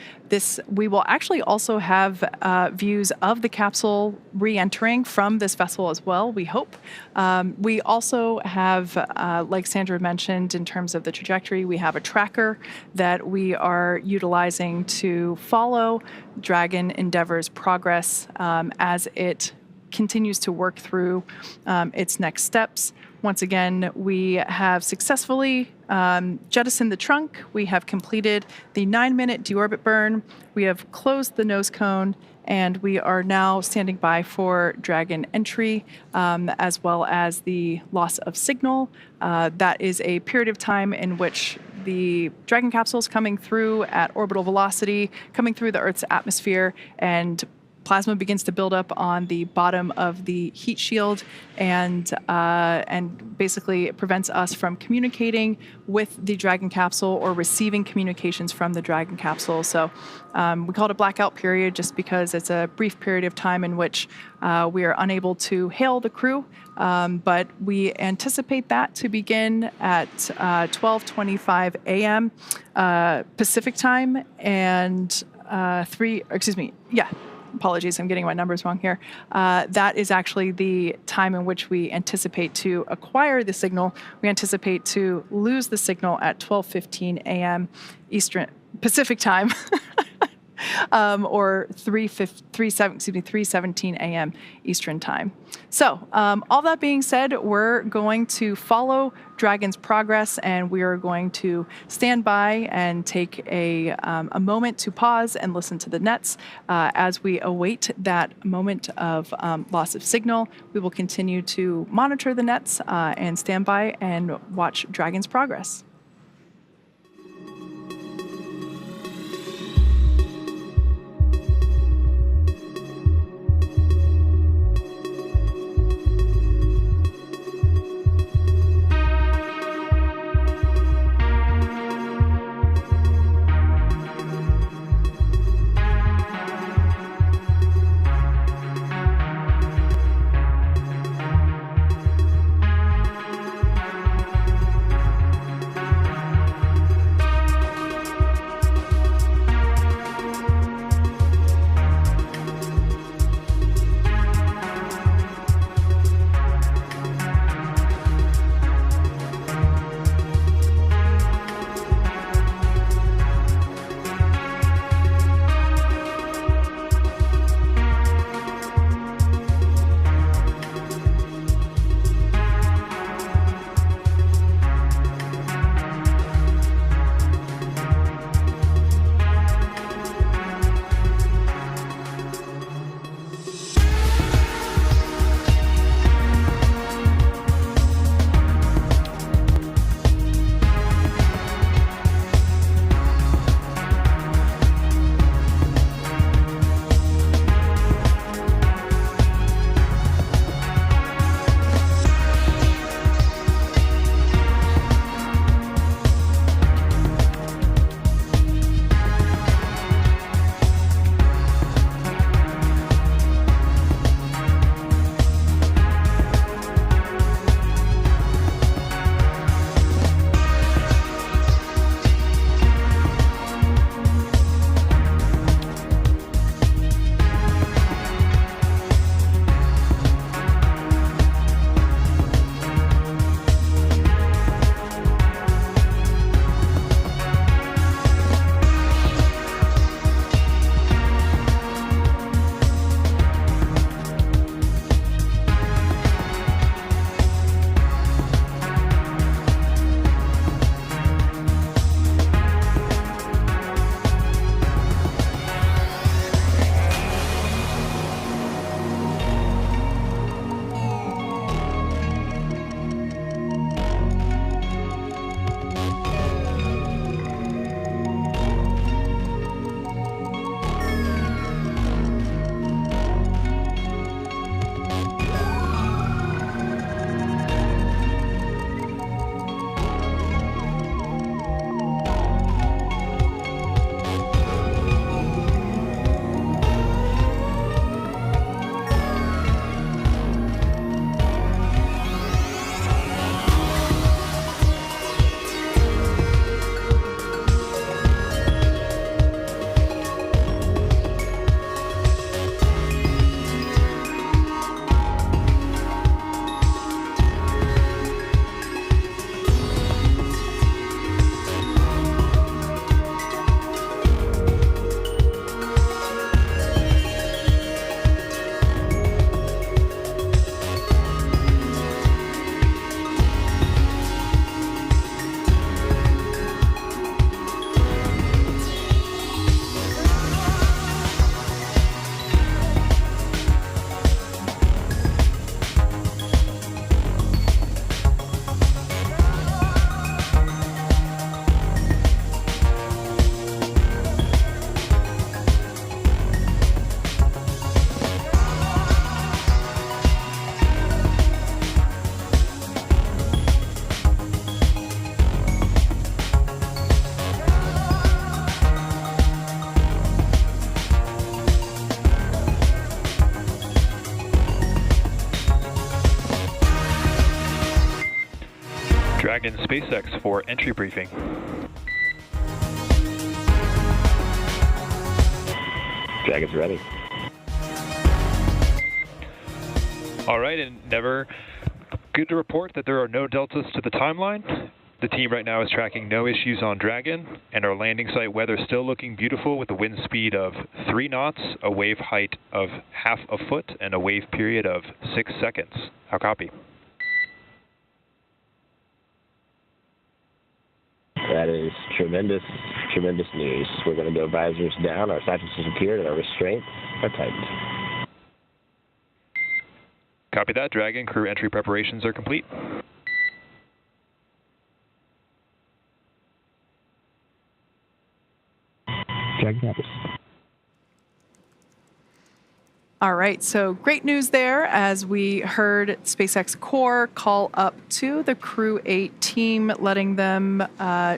We will actually also have views of the capsule re-entering from this vessel as well, we hope. We also have, like Sandra mentioned, in terms of the trajectory, we have a tracker that we are utilizing to follow Dragon Endeavor's progress as it continues to work through its next steps. Once again, we have successfully jettisoned the trunk. We have completed the 9-minute deorbit burn. We have closed the nose cone, and we are now standing by for Dragon entry, as well as the loss of signal. That is a period of time in which the Dragon capsule is coming through at orbital velocity, coming through the Earth's atmosphere, and plasma begins to build up on the bottom of the heat shield, and basically it prevents us from communicating with the Dragon capsule or receiving communications from the Dragon capsule. So we call it a blackout period just because it's a brief period of time in which we are unable to hail the crew, but we anticipate that to begin at 12:25 a.m. Pacific time and apologies, I'm getting my numbers wrong here. That is actually the time in which we anticipate to acquire the signal. We anticipate to lose the signal at 12:15 a.m. Eastern Pacific time. Or 3:17 a.m. Eastern time. So all that being said, we're going to follow Dragon's progress, and we are going to stand by and take a moment to pause and listen to the nets as we await that moment of loss of signal. We will continue to monitor the nets and stand by and watch Dragon's progress. Dragon SpaceX for entry briefing. Dragon's ready. All right, and Never, good to report that there are no deltas to the timeline. The team right now is tracking no issues on Dragon, and our landing site weather still looking beautiful with a wind speed of 3 knots, a wave height of half a foot, and a wave period of 6 seconds. How copy? That is tremendous, tremendous news. We're going to go visors down, our sights have secured, and our restraints are tightened. Copy that, Dragon. Crew entry preparations are complete. Dragon copies. All right, so great news there as we heard SpaceX Core call up to the Crew 8 team, letting them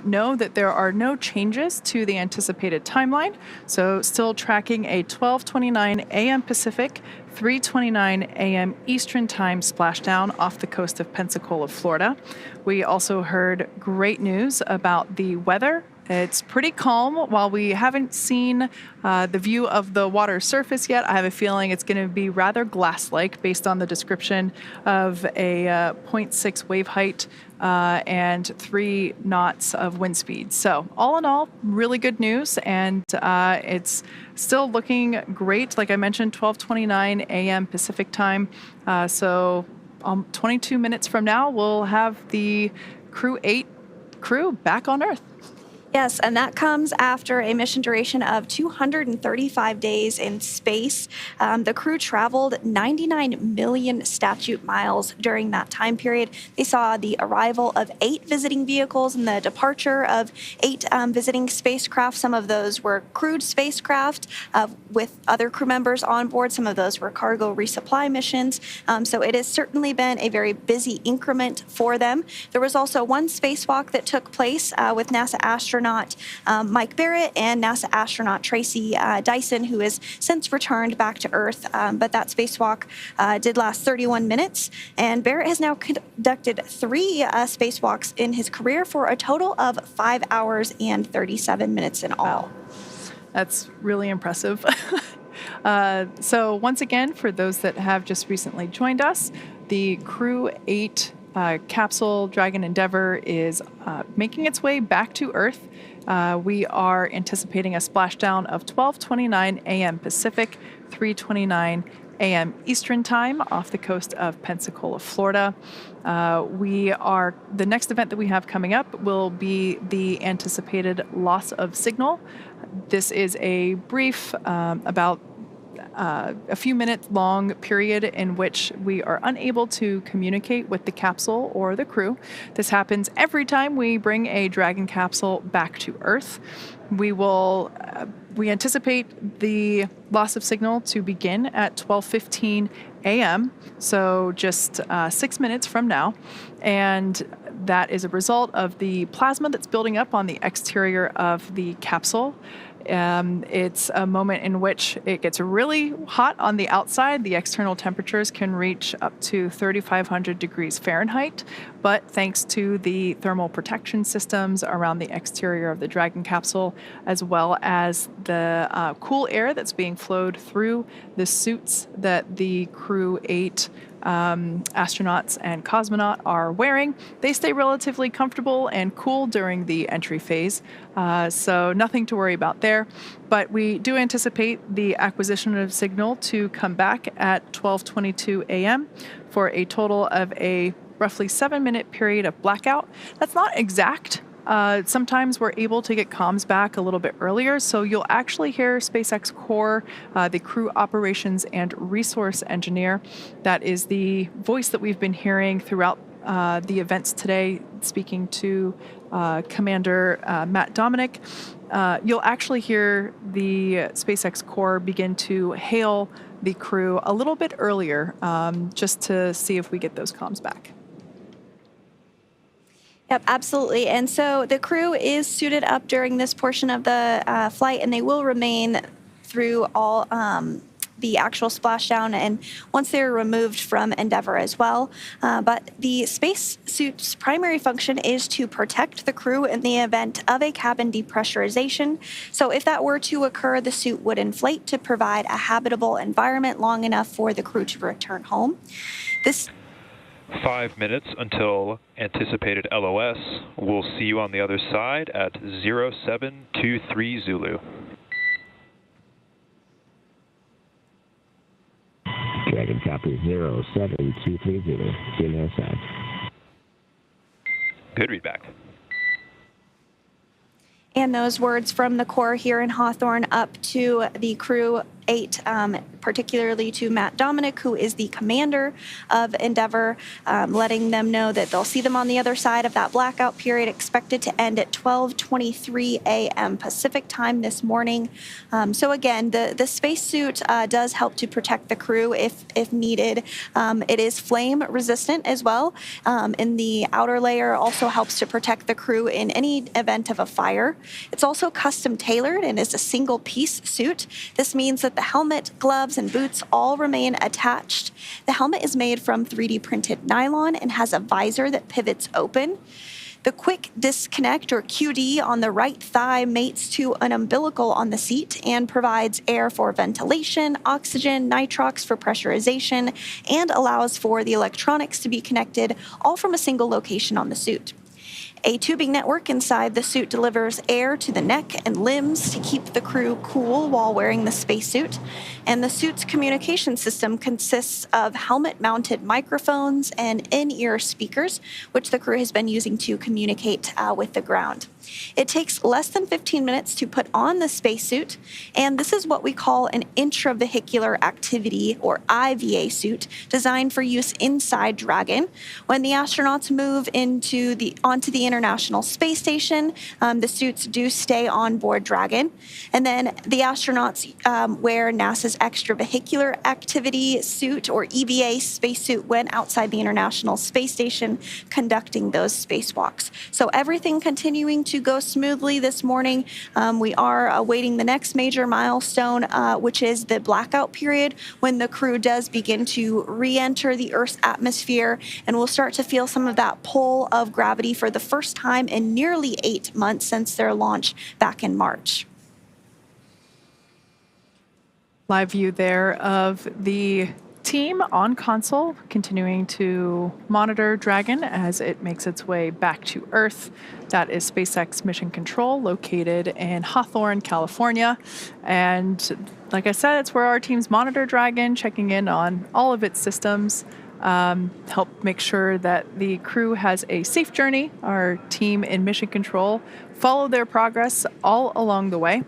know that there are no changes to the anticipated timeline. So still tracking a 12:29 a.m. Pacific, 3:29 a.m. Eastern Time splashdown off the coast of Pensacola, Florida. We also heard great news about the weather. It's pretty calm. While we haven't seen the view of the water surface yet, I have a feeling it's going to be rather glass-like based on the description of a 0.6 wave height and 3 knots of wind speed. So all in all, really good news, and it's still looking great. Like I mentioned, 12:29 a.m. Pacific time. So 22 minutes from now, we'll have the Crew 8 crew back on Earth. Yes, and that comes after a mission duration of 235 days in space. The crew traveled 99 million statute miles during that time period. They saw the arrival of 8 visiting vehicles and the departure of 8 visiting spacecraft. Some of those were crewed spacecraft with other crew members on board. Some of those were cargo resupply missions. So it has certainly been a very busy increment for them. There was also one spacewalk that took place with NASA astronaut Mike Barrett and NASA astronaut Tracy Dyson, who has since returned back to Earth. But that spacewalk did last 31 minutes. And Barrett has now conducted 3 spacewalks in his career for a total of 5 hours and 37 minutes in all. Wow. That's really impressive. So once again, for those that have just recently joined us, the Crew 8 capsule Dragon Endeavour is making its way back to Earth. We are anticipating a splashdown of 12:29 a.m. Pacific, 3:29 a.m. Eastern Time off the coast of Pensacola, Florida. The next event that we have coming up will be the anticipated loss of signal. This is a brief about a few minutes long period in which we are unable to communicate with the capsule or the crew. This happens every time we bring a Dragon capsule back to Earth. We anticipate the loss of signal to begin at 12:15 a.m., so just 6 minutes from now. And that is a result of the plasma that's building up on the exterior of the capsule. It's a moment in which it gets really hot on the outside. The external temperatures can reach up to 3,500 degrees Fahrenheit, but thanks to the thermal protection systems around the exterior of the Dragon capsule, as well as the cool air that's being flowed through the suits that the Crew 8 astronauts and cosmonaut are wearing, they stay relatively comfortable and cool during the entry phase. So nothing to worry about there. But we do anticipate the acquisition of signal to come back at 12:22 a.m. for a total of a roughly 7-minute period of blackout. That's not exact. Sometimes we're able to get comms back a little bit earlier, so you'll actually hear SpaceX Core, the crew operations and resource engineer. That is the voice that we've been hearing throughout the events today, speaking to Commander Matt Dominic. You'll actually hear the SpaceX Core begin to hail the crew a little bit earlier, just to see if we get those comms back. Yep, absolutely. And so the crew is suited up during this portion of the flight, and they will remain through all the actual splashdown and once they're removed from Endeavour as well. But the spacesuit's primary function is to protect the crew in the event of a cabin depressurization. So if that were to occur, the suit would inflate to provide a habitable environment long enough for the crew to return home. 5 minutes until anticipated LOS. We'll see you on the other side at 0723 Zulu. Dragon copy 0723 Zulu. See you on the other side. Good readback. And those words from the Corps here in Hawthorne up to the Crew 8, particularly to Matt Dominic, who is the commander of Endeavour, letting them know that they'll see them on the other side of that blackout period, expected to end at 12:23 a.m. Pacific time this morning. So again, the spacesuit does help to protect the crew if needed. It is flame resistant as well, and the outer layer also helps to protect the crew in any event of a fire. It's also custom tailored and is a single piece suit. This means that the helmet, gloves, and boots all remain attached. The helmet is made from 3D printed nylon and has a visor that pivots open. The quick disconnect, or QD, on the right thigh mates to an umbilical on the seat and provides air for ventilation, oxygen, nitrox for pressurization, and allows for the electronics to be connected all from a single location on the suit. A tubing network inside the suit delivers air to the neck and limbs to keep the crew cool while wearing the spacesuit. And the suit's communication system consists of helmet-mounted microphones and in-ear speakers, which the crew has been using to communicate with the ground. It takes less than 15 minutes to put on the spacesuit, and this is what we call an intravehicular activity, or IVA suit, designed for use inside Dragon. When the astronauts move onto the International Space Station, the suits do stay on board Dragon, and then the astronauts wear NASA's extravehicular activity suit, or EVA spacesuit, when outside the International Space Station conducting those spacewalks. So everything continuing to go smoothly this morning. We are awaiting the next major milestone, which is the blackout period, when the crew does begin to re-enter the Earth's atmosphere, and we'll start to feel some of that pull of gravity for the first time in nearly 8 months since their launch back in March. Live view there of the team on console continuing to monitor Dragon as it makes its way back to Earth. That is SpaceX Mission Control, located in Hawthorne, California. And like I said, it's where our teams monitor Dragon, checking in on all of its systems, help make sure that the crew has a safe journey. Our team in Mission Control follow their progress all along the way.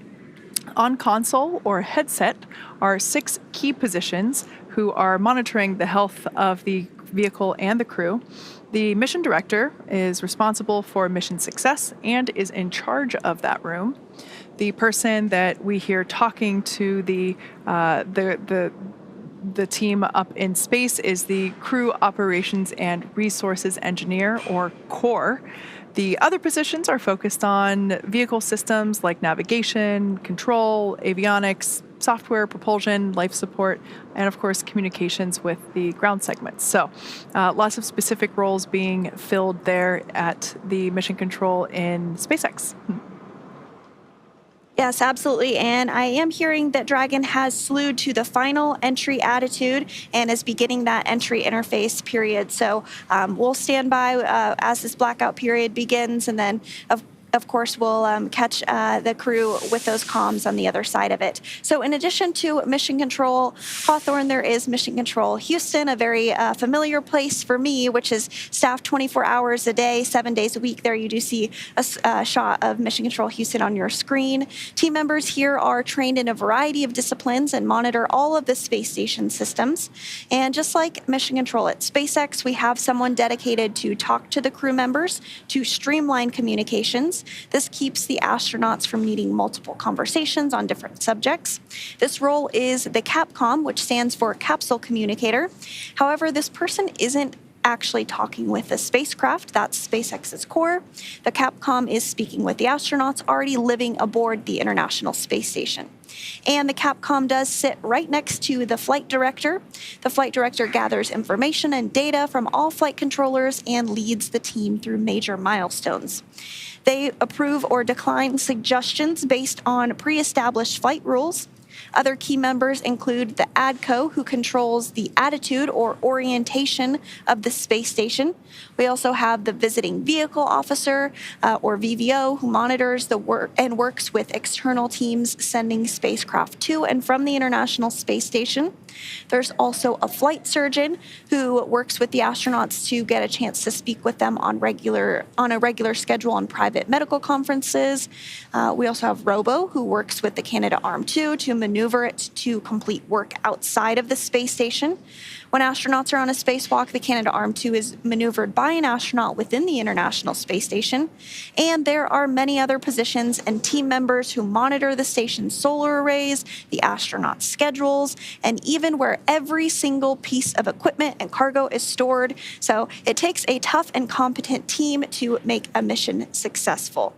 On console or headset are 6 key positions who are monitoring the health of the vehicle and the crew. The mission director is responsible for mission success and is in charge of that room. The person that we hear talking to the team up in space is the Crew Operations and Resources Engineer, or CORE. The other positions are focused on vehicle systems like navigation, control, avionics, software, propulsion, life support, and of course communications with the ground segments. So lots of specific roles being filled there at the Mission Control in SpaceX. Yes, absolutely. And I am hearing that Dragon has slewed to the final entry attitude and is beginning that entry interface period. So we'll stand by as this blackout period begins, and then of course, we'll catch the crew with those comms on the other side of it. So in addition to Mission Control Hawthorne, there is Mission Control Houston, a very familiar place for me, which is staffed 24 hours a day, 7 days a week. There you do see a shot of Mission Control Houston on your screen. Team members here are trained in a variety of disciplines and monitor all of the space station systems. And just like Mission Control at SpaceX, we have someone dedicated to talk to the crew members to streamline communications. This keeps the astronauts from needing multiple conversations on different subjects. This role is the CAPCOM, which stands for Capsule Communicator. However, this person isn't actually talking with the spacecraft. That's SpaceX's core. The Capcom is speaking with the astronauts already living aboard the International Space Station. And the Capcom does sit right next to the flight director. The flight director gathers information and data from all flight controllers and leads the team through major milestones. They approve or decline suggestions based on pre-established flight rules. Other key members include the ADCO, who controls the attitude or orientation of the space station. We also have the visiting vehicle officer, or VVO, who monitors the work and works with external teams sending spacecraft to and from the International Space Station. There's also a flight surgeon who works with the astronauts to get a chance to speak with them on a regular schedule on private medical conferences. We also have Robo, who works with the Canadarm2 to maneuver it to complete work outside of the space station. When astronauts are on a spacewalk, the Canadarm2 is maneuvered by an astronaut within the International Space Station. And there are many other positions and team members who monitor the station's solar arrays, the astronauts' schedules, and even where every single piece of equipment and cargo is stored. So it takes a tough and competent team to make a mission successful.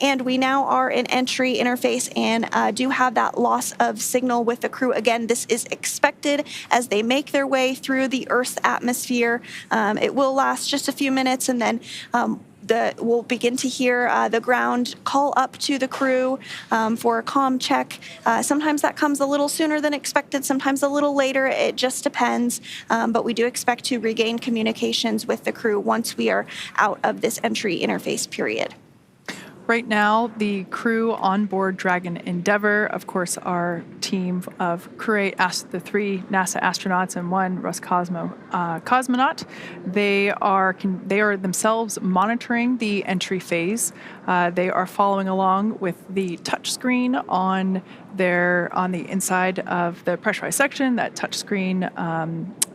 And we now are in entry interface and do have that loss of signal with the crew. Again, this is expected as they make their way through the Earth's atmosphere. It will last just a few minutes, and then we'll begin to hear the ground call up to the crew for a comm check. Sometimes that comes a little sooner than expected, sometimes a little later. It just depends. But we do expect to regain communications with the crew once we are out of this entry interface period. Right now, the crew on board Dragon Endeavour, of course, our team of Crew 8, the 3 NASA astronauts and 1 Roscosmos cosmonaut, they are themselves monitoring the entry phase. They are following along with the touchscreen on the inside of the pressurized section, that touchscreen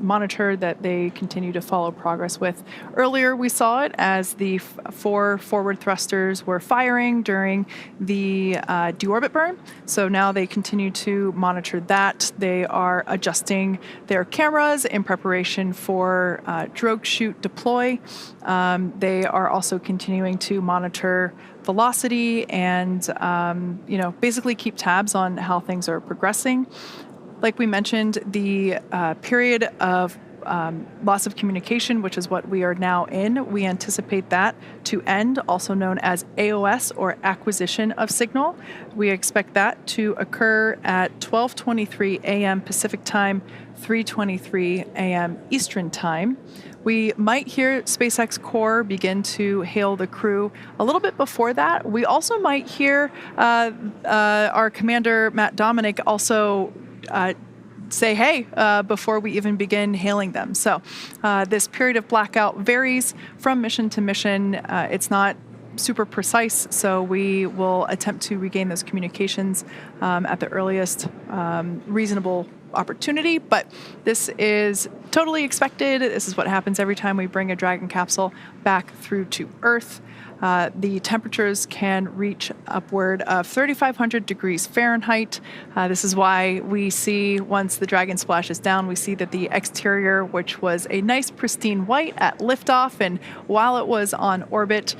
monitor that they continue to follow progress with. Earlier, we saw it as the 4 forward thrusters were firing during the deorbit burn. So now they continue to monitor that. They are adjusting their cameras in preparation for drogue shoot deploy. They are also continuing to monitor velocity and basically keep tabs on how things are progressing. Like we mentioned, the period of loss of communication, which is what we are now in, we anticipate that to end, also known as AOS, or acquisition of signal. We expect that to occur at 12:23 a.m. Pacific time, 3:23 a.m. Eastern time. We might hear SpaceX core begin to hail the crew a little bit before that. We also might hear our commander, Matt Dominic, also say hey before we even begin hailing them. So this period of blackout varies from mission to mission. It's not super precise, so we will attempt to regain those communications at the earliest reasonable opportunity, but this is totally expected. This is what happens every time we bring a Dragon capsule back through to Earth. The temperatures can reach upward of 3,500 degrees Fahrenheit. This is why we see, once the Dragon splashes down, we see that the exterior, which was a nice pristine white at liftoff, and while it was on orbit,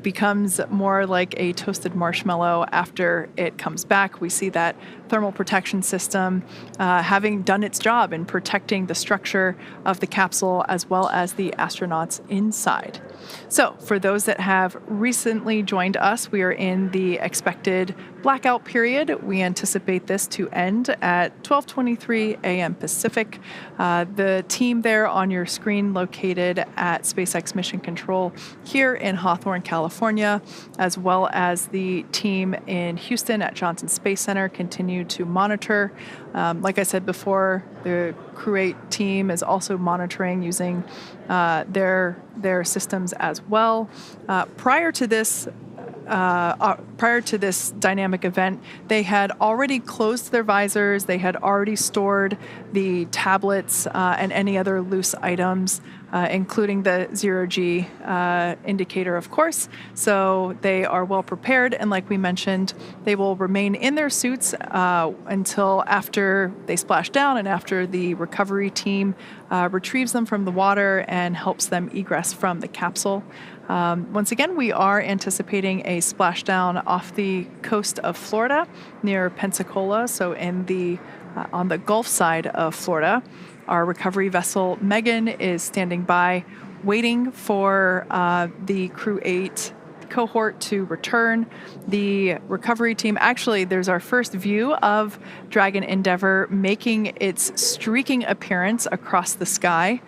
becomes more like a toasted marshmallow after it comes back. We see that thermal protection system having done its job in protecting the structure of the capsule as well as the astronauts inside. So for those that have recently joined us, we are in the expected blackout period. We anticipate this to end at 12:23 a.m. Pacific. The team there on your screen located at SpaceX Mission Control here in Hawthorne, California, as well as the team in Houston at Johnson Space Center, continue to monitor. Like I said before, the Crew 8 team is also monitoring using their systems as well. Prior to this prior to this dynamic event, they had already closed their visors. They had already stored the tablets and any other loose items, including the zero-G indicator, of course. So they are well prepared. And like we mentioned, they will remain in their suits until after they splash down and after the recovery team retrieves them from the water and helps them egress from the capsule. Once again, we are anticipating a splashdown off the coast of Florida near Pensacola, so in the on the Gulf side of Florida. Our recovery vessel Megan is standing by, waiting for the Crew 8 cohort to return. The recovery team, actually, there's our first view of Dragon Endeavour making its streaking appearance across the sky.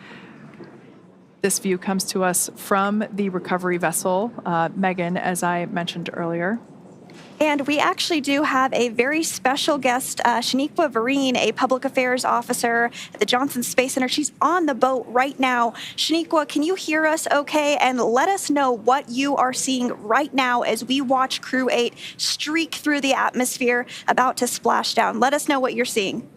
This view comes to us from the recovery vessel, Megan, as I mentioned earlier. And we actually do have a very special guest, Shaniqua Vereen, a public affairs officer at the Johnson Space Center. She's on the boat right now. Shaniqua, can you hear us okay? And let us know what you are seeing right now as we watch Crew 8 streak through the atmosphere about to splash down. Let us know what you're seeing.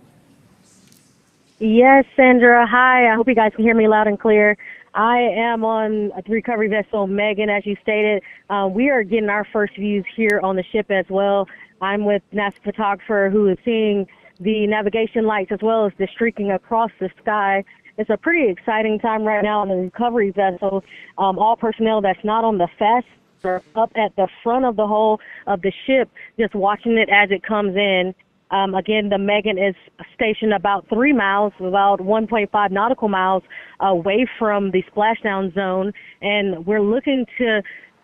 Yes, Sandra. Hi. I hope you guys can hear me loud and clear. I am on the recovery vessel Megan, as you stated. We are getting our first views here on the ship as well. I'm with NASA photographer who is seeing the navigation lights as well as the streaking across the sky. It's a pretty exciting time right now on the recovery vessel. All personnel that's not on the FAST are up at the front of the hull of the ship, just watching it as it comes in. Again, the Megan is stationed about 3 miles, about 1.5 nautical miles away from the splashdown zone, and we're looking to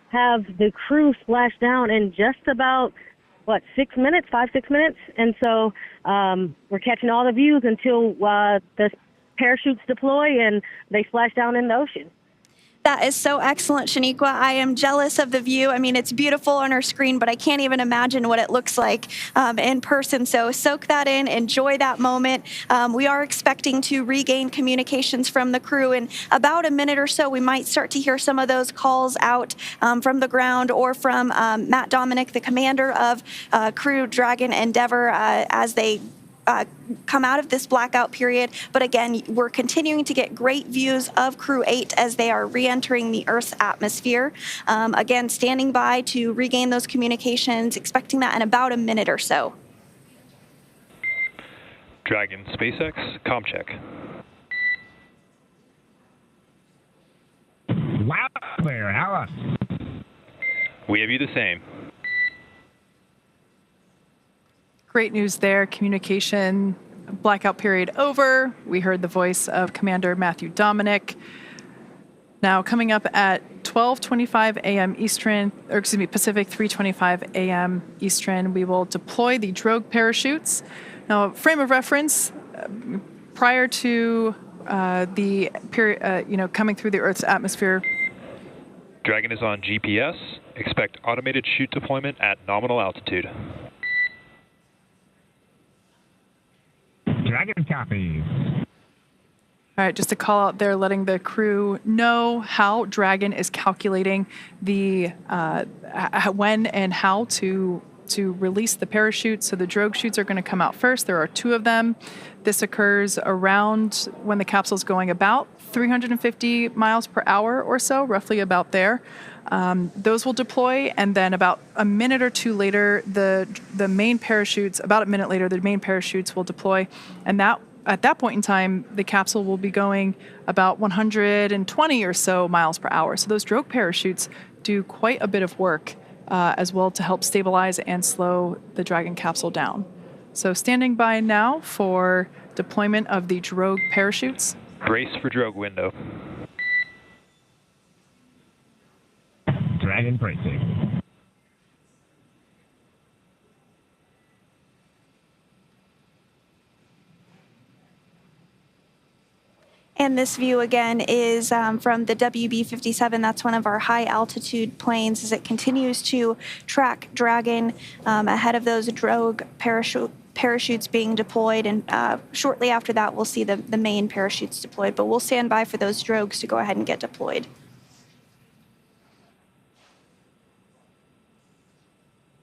have the crew splash down in just about, 6 minutes, 5-6 minutes? And so we're catching all the views until the parachutes deploy and they splash down in the ocean. That is so excellent, Shaniqua. I am jealous of the view. I mean, it's beautiful on our screen, but I can't even imagine what it looks like in person. So soak that in, enjoy that moment. We are expecting to regain communications from the crew in about a minute or so. We might start to hear some of those calls out from the ground or from Matt Dominic, the commander of Crew Dragon Endeavour, as they come out of this blackout period. But again, we're continuing to get great views of Crew 8 as they are re-entering the Earth's atmosphere. Again, standing by to regain those communications, expecting that in about a minute or so. Dragon SpaceX, comm check. Loud and clear, Alice. We have you the same. Great news there. Communication blackout period over. We heard the voice of Commander Matthew Dominic. Now coming up at 12:25 a.m. Eastern, or excuse me, Pacific, 3:25 a.m. Eastern, we will deploy the drogue parachutes. Now, frame of reference, prior to the period, coming through the Earth's atmosphere. Dragon is on GPS. Expect automated chute deployment at nominal altitude. Dragon copies. All right, just a call out there, letting the crew know how Dragon is calculating the when and how to release the parachute. So the drogue chutes are going to come out first. There are 2 of them. This occurs around when the capsule is going about 350 miles per hour or so, roughly about there. Those will deploy, and then about a minute or 2 later, the main parachutes, about a minute later, the main parachutes will deploy, and that at that point in time, the capsule will be going about 120 or so miles per hour. So those drogue parachutes do quite a bit of work as well to help stabilize and slow the Dragon capsule down. So standing by now for deployment of the drogue parachutes. Brace for drogue window. Dragon bracing. And this view again is from the WB-57. That's one of our high altitude planes as it continues to track Dragon ahead of those drogue parachutes being deployed. And shortly after that, we'll see the main parachutes deployed. But we'll stand by for those drogues to go ahead and get deployed.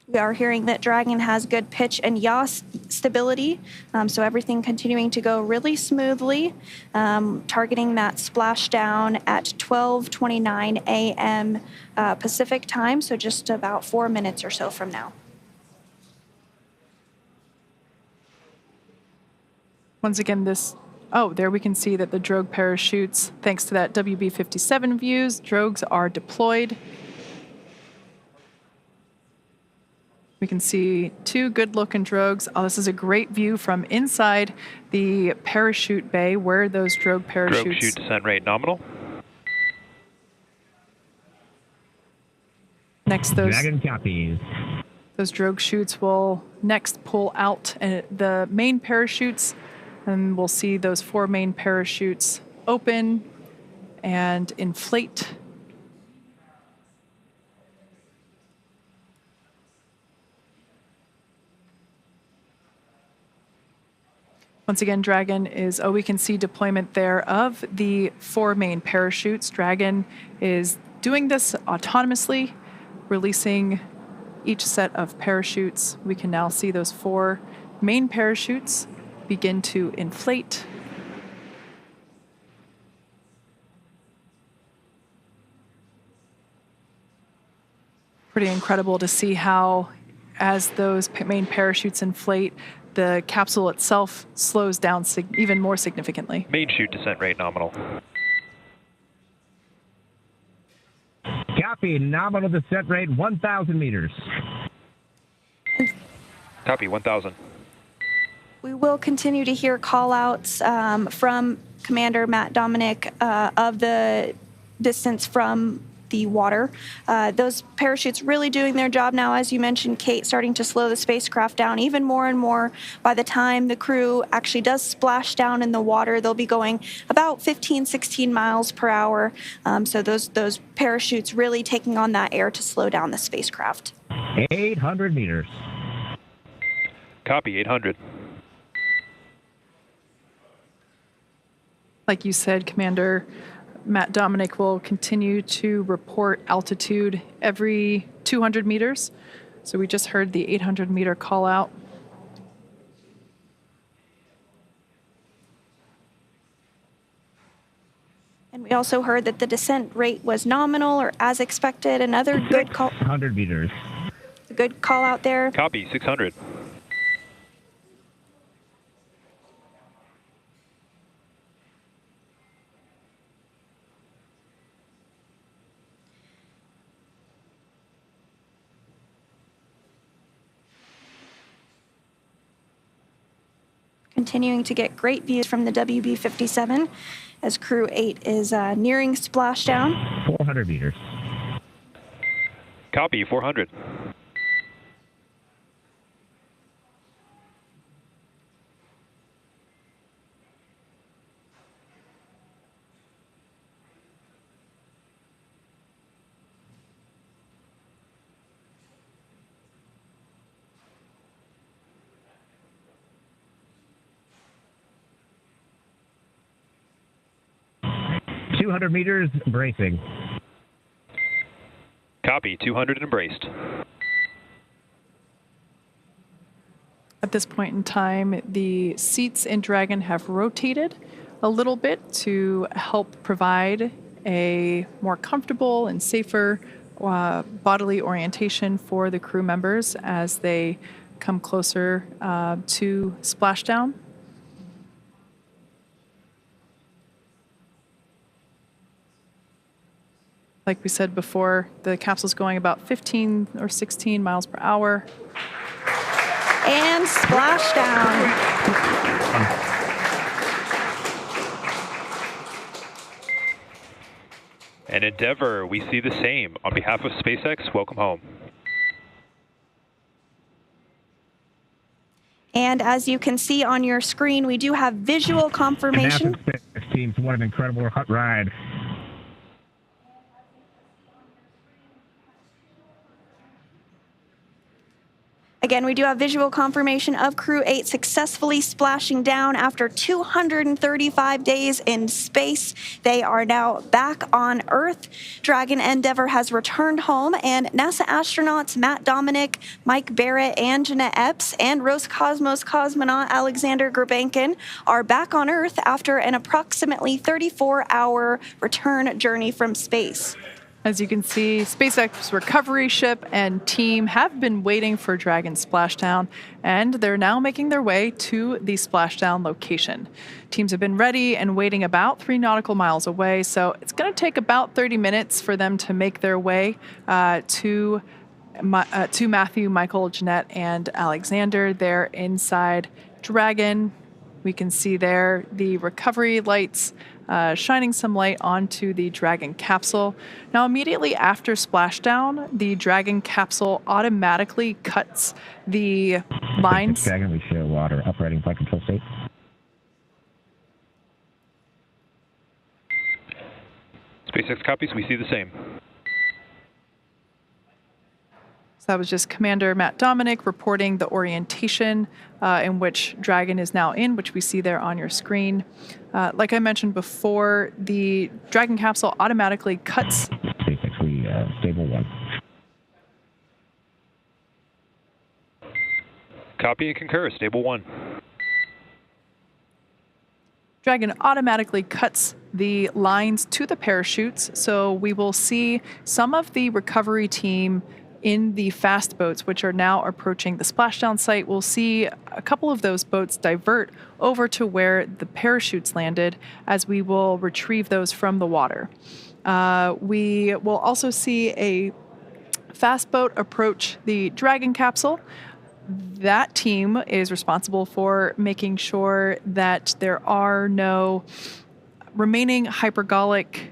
We are hearing that Dragon has good pitch and yaw stability, so everything continuing to go really smoothly, targeting that splashdown at 12:29 a.m. Pacific time, so just about 4 minutes or so from now. Once again, there we can see that the drogue parachutes, thanks to that WB-57 views, drogues are deployed. We can see 2 good-looking drogues. Oh, this is a great view from inside the parachute bay where those drogue parachutes... Drogue chute descent rate nominal. Next, Dragon copies. those drogue chutes will next pull out the main parachutes, and we'll see those 4 main parachutes open and inflate. Once again, Dragon we can see deployment there of the 4 main parachutes. Dragon is doing this autonomously, releasing each set of parachutes. We can now see those 4 main parachutes begin to inflate. Pretty incredible to see how, as those main parachutes inflate, the capsule itself slows down even more significantly. Main chute descent rate nominal. Copy. Nominal descent rate 1,000 meters. Copy, 1,000. We will continue to hear call-outs from Commander Matt Dominic of the distance from the water. Those parachutes really doing their job now, as you mentioned, Kate, starting to slow the spacecraft down even more and more. By the time the crew actually does splash down in the water, they'll be going about 15, 16 miles per hour. So those parachutes really taking on that air to slow down the spacecraft. 800 meters. Copy, 800. Like you said, Commander, Matt Dominic will continue to report altitude every 200 meters. So we just heard the 800 meter call out. And we also heard that the descent rate was nominal or as expected. Another good call. 600 meters. A good call out there. Copy, 600. Continuing to get great views from the WB-57 as Crew 8 is nearing splashdown. 400 meters. Copy, 400. Meters, bracing. Copy, 200 and braced. At this point in time, the seats in Dragon have rotated a little bit to help provide a more comfortable and safer bodily orientation for the crew members as they come closer to splashdown. Like we said before, the capsule's going about 15 or 16 miles per hour. And splashdown. And Endeavour, we see the same. On behalf of SpaceX, welcome home. And as you can see on your screen, we do have visual confirmation. And NASA teams, what an incredible hot ride. again, we do have visual confirmation of Crew 8 successfully splashing down after 235 days in space. They are now back on Earth. Dragon Endeavour has returned home, and NASA astronauts Matt Dominic, Mike Barrett, and Jeanette Epps, and Roscosmos cosmonaut Alexander Gurbankin are back on Earth after an approximately 34-hour return journey from space. As you can see, SpaceX recovery ship and team have been waiting for Dragon's splashdown, and they're now making their way to the splashdown location. Teams have been ready and waiting about 3 nautical miles away, so it's going to take about 30 minutes for them to make their way to Matthew, Michael, Jeanette, and Alexander. They're inside Dragon. We can see there the recovery lights shining some light onto the Dragon capsule. Now, immediately after splashdown, the Dragon capsule automatically cuts the lines. Dragon, we show water operating flight control state. SpaceX copies. We see the same. So that was just Commander Matt Dominic reporting the orientation in which Dragon is now in, which we see there on your screen. Like I mentioned before, the Dragon capsule automatically cuts. SpaceX, we stable 1. Copy and concur. Stable 1. Dragon automatically cuts the lines to the parachutes, so we will see some of the recovery team in the fast boats, which are now approaching the splashdown site. We'll see a couple of those boats divert over to where the parachutes landed, as we will retrieve those from the water. We will also see a fast boat approach the Dragon capsule. That team is responsible for making sure that there are no remaining hypergolic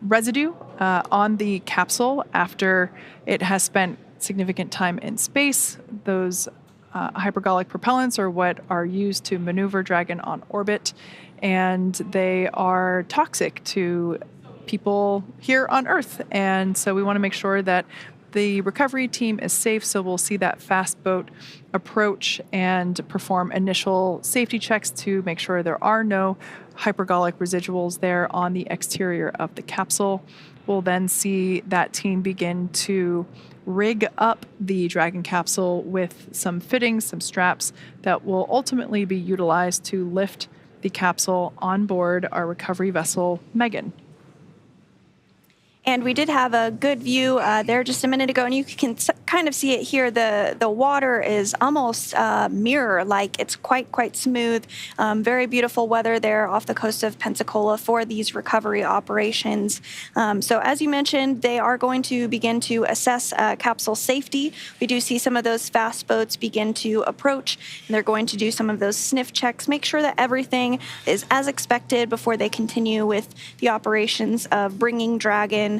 residue on the capsule after it has spent significant time in space. Those hypergolic propellants are what are used to maneuver Dragon on orbit, and they are toxic to people here on Earth. And so we want to make sure that the recovery team is safe, so we'll see that fast boat approach and perform initial safety checks to make sure there are no hypergolic residuals there on the exterior of the capsule. We'll then see that team begin to rig up the Dragon capsule with some fittings, some straps that will ultimately be utilized to lift the capsule on board our recovery vessel, Megan. And we did have a good view there just a minute ago, and you can kind of see it here. The water is almost mirror-like. It's quite smooth. Very beautiful weather there off the coast of Pensacola for these recovery operations. So as you mentioned, they are going to begin to assess capsule safety. We do see some of those fast boats begin to approach, and they're going to do some of those sniff checks, make sure that everything is as expected before they continue with the operations of bringing Dragon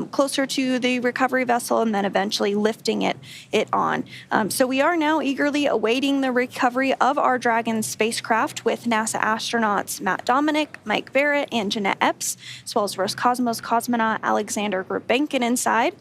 closer to the recovery vessel and then eventually lifting it on. So we are now eagerly awaiting the recovery of our Dragon spacecraft with NASA astronauts Matt Dominic, Mike Barrett, and Jeanette Epps, as well as Roscosmos cosmonaut Alexander Gurbankin inside.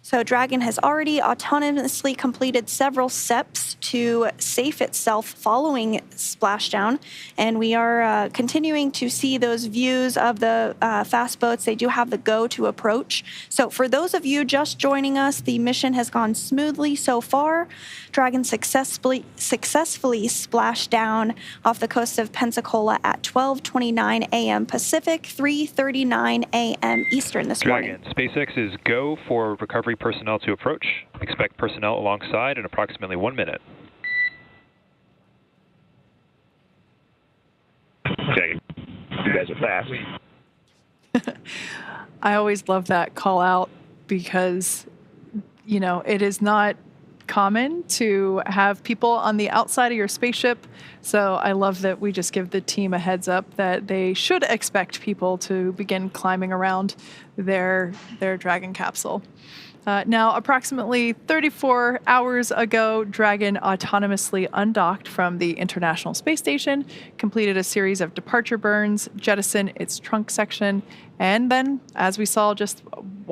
So Dragon has already autonomously completed several steps to safe itself following splashdown, and we are continuing to see those views of the fast boats. They do have the go to approach. So for those of you just joining us, the mission has gone smoothly so far. Dragon successfully splashed down off the coast of Pensacola at 12:29 a.m. Pacific, 3:39 a.m. Eastern this morning. Dragon, SpaceX is go for recovery personnel to approach. Expect personnel alongside in approximately 1 minute. Dragon, you guys are fast. I always love that call out because, you know, it is not common to have people on the outside of your spaceship. So I love that we just give the team a heads up that they should expect people to begin climbing around their Dragon capsule. Now, approximately 34 hours ago, Dragon autonomously undocked from the International Space Station, completed a series of departure burns, jettisoned its trunk section, and then, as we saw just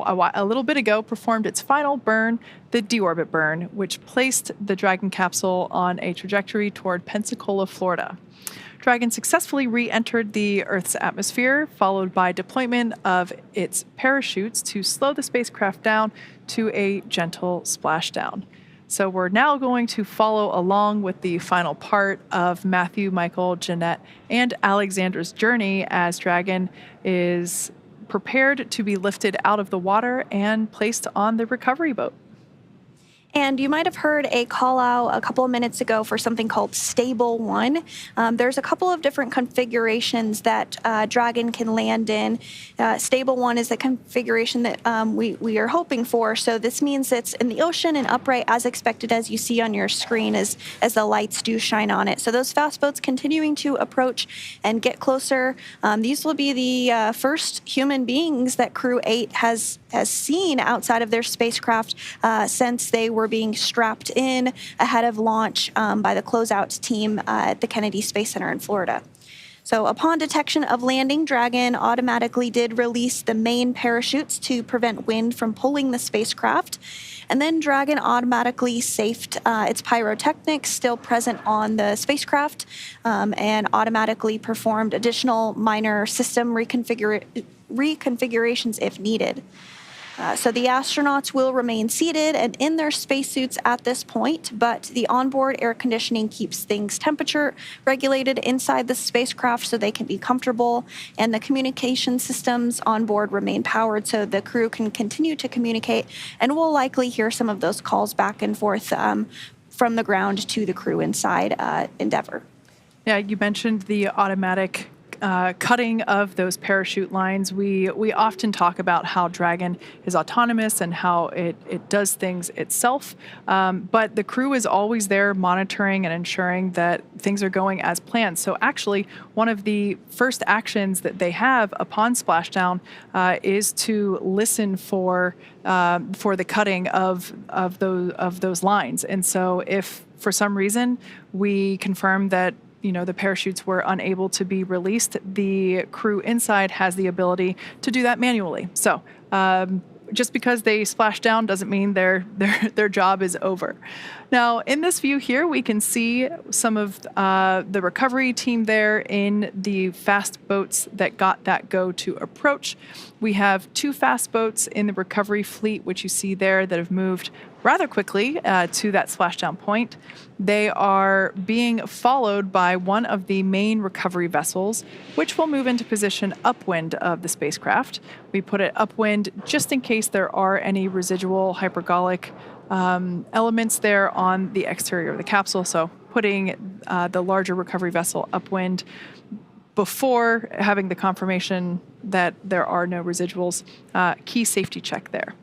a little bit ago performed its final burn, the deorbit burn, which placed the Dragon capsule on a trajectory toward Pensacola, Florida. Dragon successfully re-entered the Earth's atmosphere, followed by deployment of its parachutes to slow the spacecraft down to a gentle splashdown. So we're now going to follow along with the final part of Matthew, Michael, Jeanette, and Alexander's journey as Dragon is prepared to be lifted out of the water and placed on the recovery boat. And you might have heard a call out a couple of minutes ago for something called Stable 1. There's a couple of different configurations that Dragon can land in. Stable 1 is the configuration that we are hoping for. So this means it's in the ocean and upright as expected, as you see on your screen as the lights do shine on it. So those fast boats continuing to approach and get closer. These will be the first human beings that Crew 8 has seen outside of their spacecraft since they were being strapped in ahead of launch by the closeout team at the Kennedy Space Center in Florida. So upon detection of landing, Dragon automatically did release the main parachutes to prevent wind from pulling the spacecraft. And then Dragon automatically safed its pyrotechnics still present on the spacecraft and automatically performed additional minor system reconfigurations if needed. So the astronauts will remain seated and in their spacesuits at this point, but the onboard air conditioning keeps things temperature regulated inside the spacecraft so they can be comfortable, and the communication systems on board remain powered so the crew can continue to communicate, and we'll likely hear some of those calls back and forth from the ground to the crew inside Endeavour. Yeah, you mentioned the automatic cutting of those parachute lines. We often talk about how Dragon is autonomous and how it does things itself, but the crew is always there monitoring and ensuring that things are going as planned. So actually, one of the first actions that they have upon splashdown is to listen for the cutting of those lines. And so if for some reason we confirm that the parachutes were unable to be released, the crew inside has the ability to do that manually. So just because they splash down doesn't mean their job is over. Now, in this view here, we can see some of the recovery team there in the fast boats that got that go to approach. We have 2 fast boats in the recovery fleet, which you see there, that have moved rather quickly to that splashdown point. They are being followed by one of the main recovery vessels, which will move into position upwind of the spacecraft. We put it upwind just in case there are any residual hypergolic elements there on the exterior of the capsule. So putting the larger recovery vessel upwind before having the confirmation that there are no residuals, key safety check there.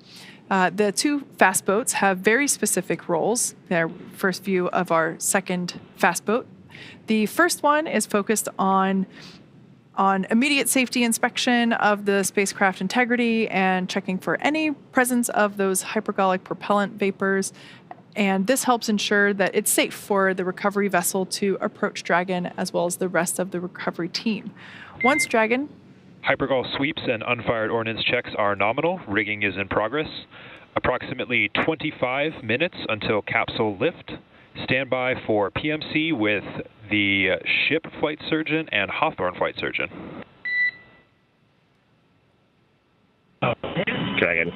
The 2 fast boats have very specific roles. Their first view of our second fast boat. The first one is focused on immediate safety inspection of the spacecraft integrity and checking for any presence of those hypergolic propellant vapors. And this helps ensure that it's safe for the recovery vessel to approach Dragon as well as the rest of the recovery team. Once Dragon... Hypergol sweeps and unfired ordnance checks are nominal. Rigging is in progress. Approximately 25 minutes until capsule lift. Stand by for PMC with the ship flight surgeon and Hawthorne flight surgeon. Dragon.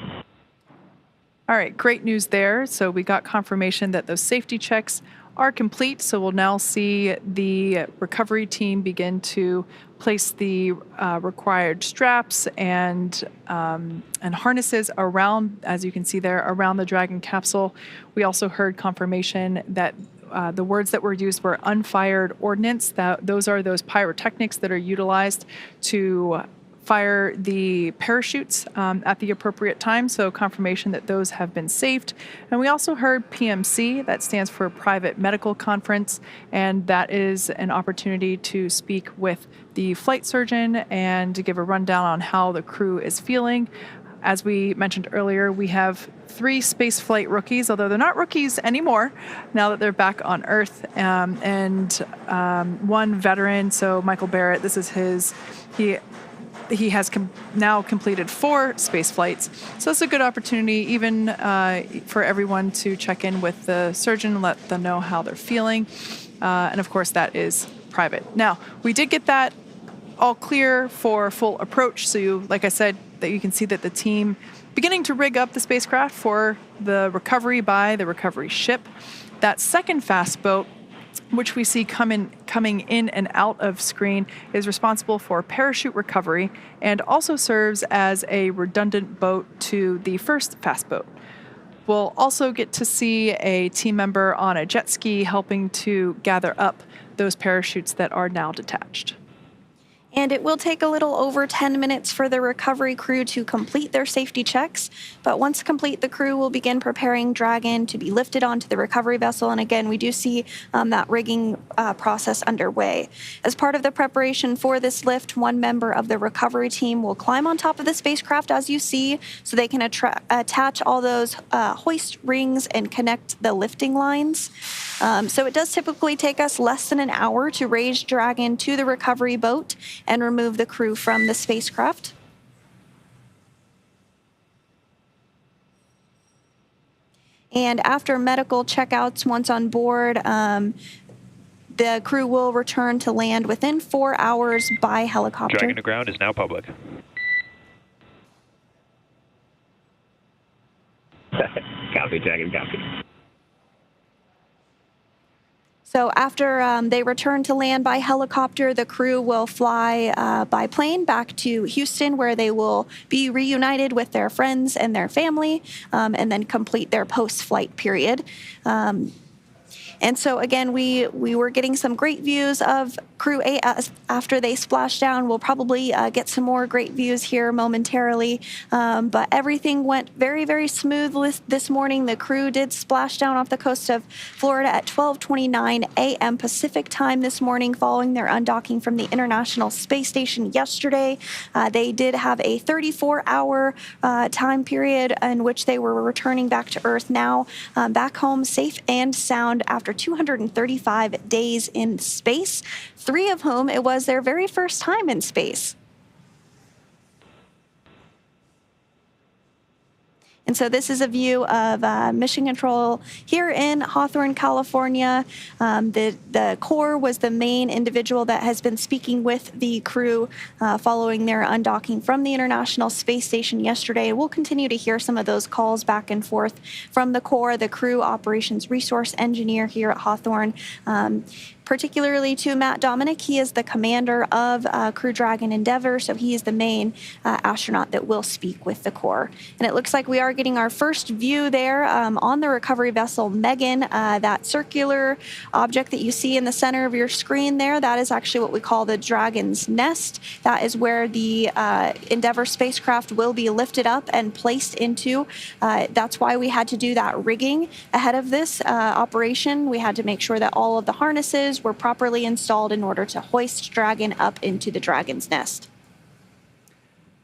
All right, great news there. So we got confirmation that those safety checks are complete. So we'll now see the recovery team begin to place the required straps and harnesses around, as you can see there, around the Dragon capsule. We also heard confirmation that the words that were used were unfired ordnance. Those are those pyrotechnics that are utilized to fire the parachutes at the appropriate time, so confirmation that those have been saved. And we also heard PMC, that stands for Private Medical Conference, and that is an opportunity to speak with the flight surgeon and to give a rundown on how the crew is feeling. As we mentioned earlier, we have 3 spaceflight rookies, although they're not rookies anymore now that they're back on Earth, and 1 veteran, so Michael Barrett, this is he he has now completed 4 space flights. So it's a good opportunity even for everyone to check in with the surgeon and let them know how they're feeling. And of course, that is private. Now, we did get that all clear for full approach. So like I said, that you can see that the team beginning to rig up the spacecraft for the recovery by the recovery ship. That second fast boat, which we see coming in and out of screen, is responsible for parachute recovery and also serves as a redundant boat to the first fast boat. We'll also get to see a team member on a jet ski helping to gather up those parachutes that are now detached. And it will take a little over 10 minutes for the recovery crew to complete their safety checks. But once complete, the crew will begin preparing Dragon to be lifted onto the recovery vessel. And again, we do see that rigging process underway. As part of the preparation for this lift, one member of the recovery team will climb on top of the spacecraft, as you see, so they can attach all those hoist rings and connect the lifting lines. So it does typically take us less than an hour to raise Dragon to the recovery boat and remove the crew from the spacecraft. And after medical checkouts, once on board, the crew will return to land within 4 hours by helicopter. Dragon to ground is now public. Copy, Dragon, copy. So after they return to land by helicopter, the crew will fly by plane back to Houston, where they will be reunited with their friends and their family, and then complete their post-flight period. And so, again, we were getting some great views of Crew 8 after they splashed down. We'll probably get some more great views here momentarily. But everything went very, very smooth this morning. The crew did splash down off the coast of Florida at 12:29 a.m. Pacific time this morning, following their undocking from the International Space Station yesterday. They did have a 34-hour time period in which they were returning back to Earth, now back home safe and sound after 235 days in space, 3 of whom it was their very first time in space. And so this is a view of Mission Control here in Hawthorne, California. The core was the main individual that has been speaking with the crew following their undocking from the International Space Station yesterday. We'll continue to hear some of those calls back and forth from the core, the crew operations resource engineer here at Hawthorne. Particularly to Matt Dominic. He is the commander of Crew Dragon Endeavour, so he is the main astronaut that will speak with the Corps. And it looks like we are getting our first view there on the recovery vessel Megan. That circular object that you see in the center of your screen there, that is actually what we call the Dragon's Nest. That is where the Endeavour spacecraft will be lifted up and placed into. That's why we had to do that rigging ahead of this operation. We had to make sure that all of the harnesses were properly installed in order to hoist Dragon up into the Dragon's Nest.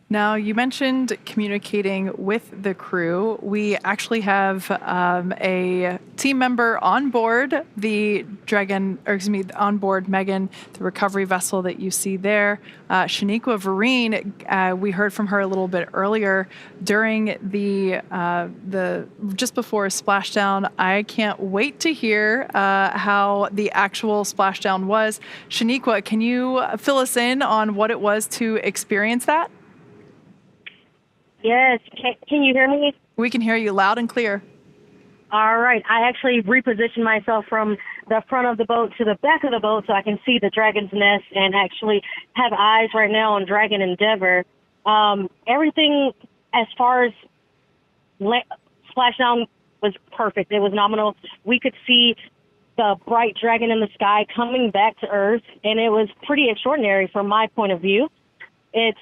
Now, you mentioned communicating with the crew. We actually have a team member on board the Dragon, or excuse me, on board Megan, the recovery vessel that you see there. Shaniqua Vereen, we heard from her a little bit earlier during the just before splashdown. I can't wait to hear how the actual splashdown was. Shaniqua, can you fill us in on what it was to experience that? Yes. Can you hear me? We can hear you loud and clear. All right. I actually repositioned myself from the front of the boat to the back of the boat so I can see the Dragon's Nest and actually have eyes right now on Dragon Endeavour. Everything as far as splashdown was perfect. It was nominal. We could see the bright dragon in the sky coming back to Earth, and it was pretty extraordinary from my point of view. It's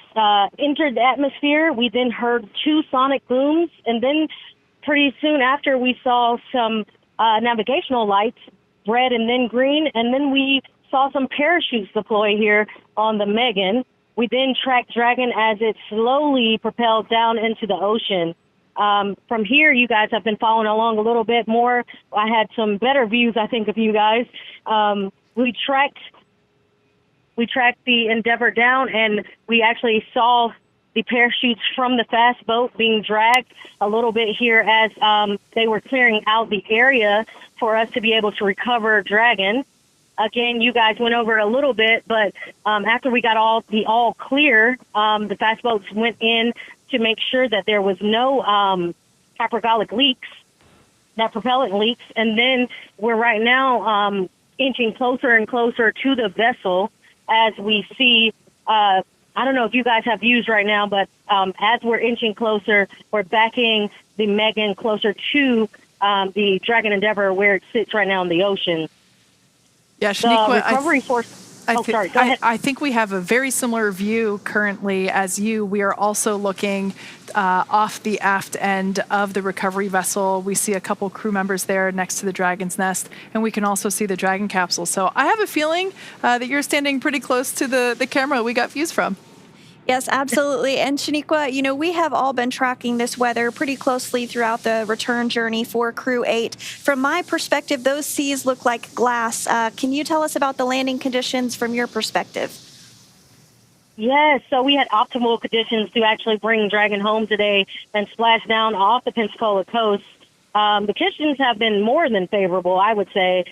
entered the atmosphere. We then heard 2 sonic booms, and then pretty soon after we saw some navigational lights, red and then green, and then we saw some parachutes deploy here on the Megan. We then tracked Dragon as it slowly propelled down into the ocean. From here, you guys have been following along a little bit more. I had some better views, I think, of you guys. We tracked we tracked the Endeavor down, and we actually saw the parachutes from the fast boat being dragged a little bit here as they were clearing out the area for us to be able to recover Dragon. Again, you guys went over a little bit, but after we got all clear, the fast boats went in to make sure that there was no hypergolic leaks, that propellant leaks, and then we're right now inching closer and closer to the vessel as we see. I don't know if you guys have views right now, but as we're inching closer, we're backing the Megan closer to the Dragon Endeavor where it sits right now in the ocean. Yeah, Shaniqua, recovery force. Sorry, go ahead. I think we have a very similar view currently as you. We are also looking off the aft end of the recovery vessel. We see a couple crew members there next to the Dragon's nest, and we can also see the Dragon capsule. So I have a feeling that you're standing pretty close to the camera we got views from. Yes, absolutely. And Shaniqua, we have all been tracking this weather pretty closely throughout the return journey for Crew 8. From my perspective, those seas look like glass. Can you tell us about the landing conditions from your perspective? Yes, so we had optimal conditions to actually bring Dragon home today and splash down off the Pensacola coast. The conditions have been more than favorable, I would say.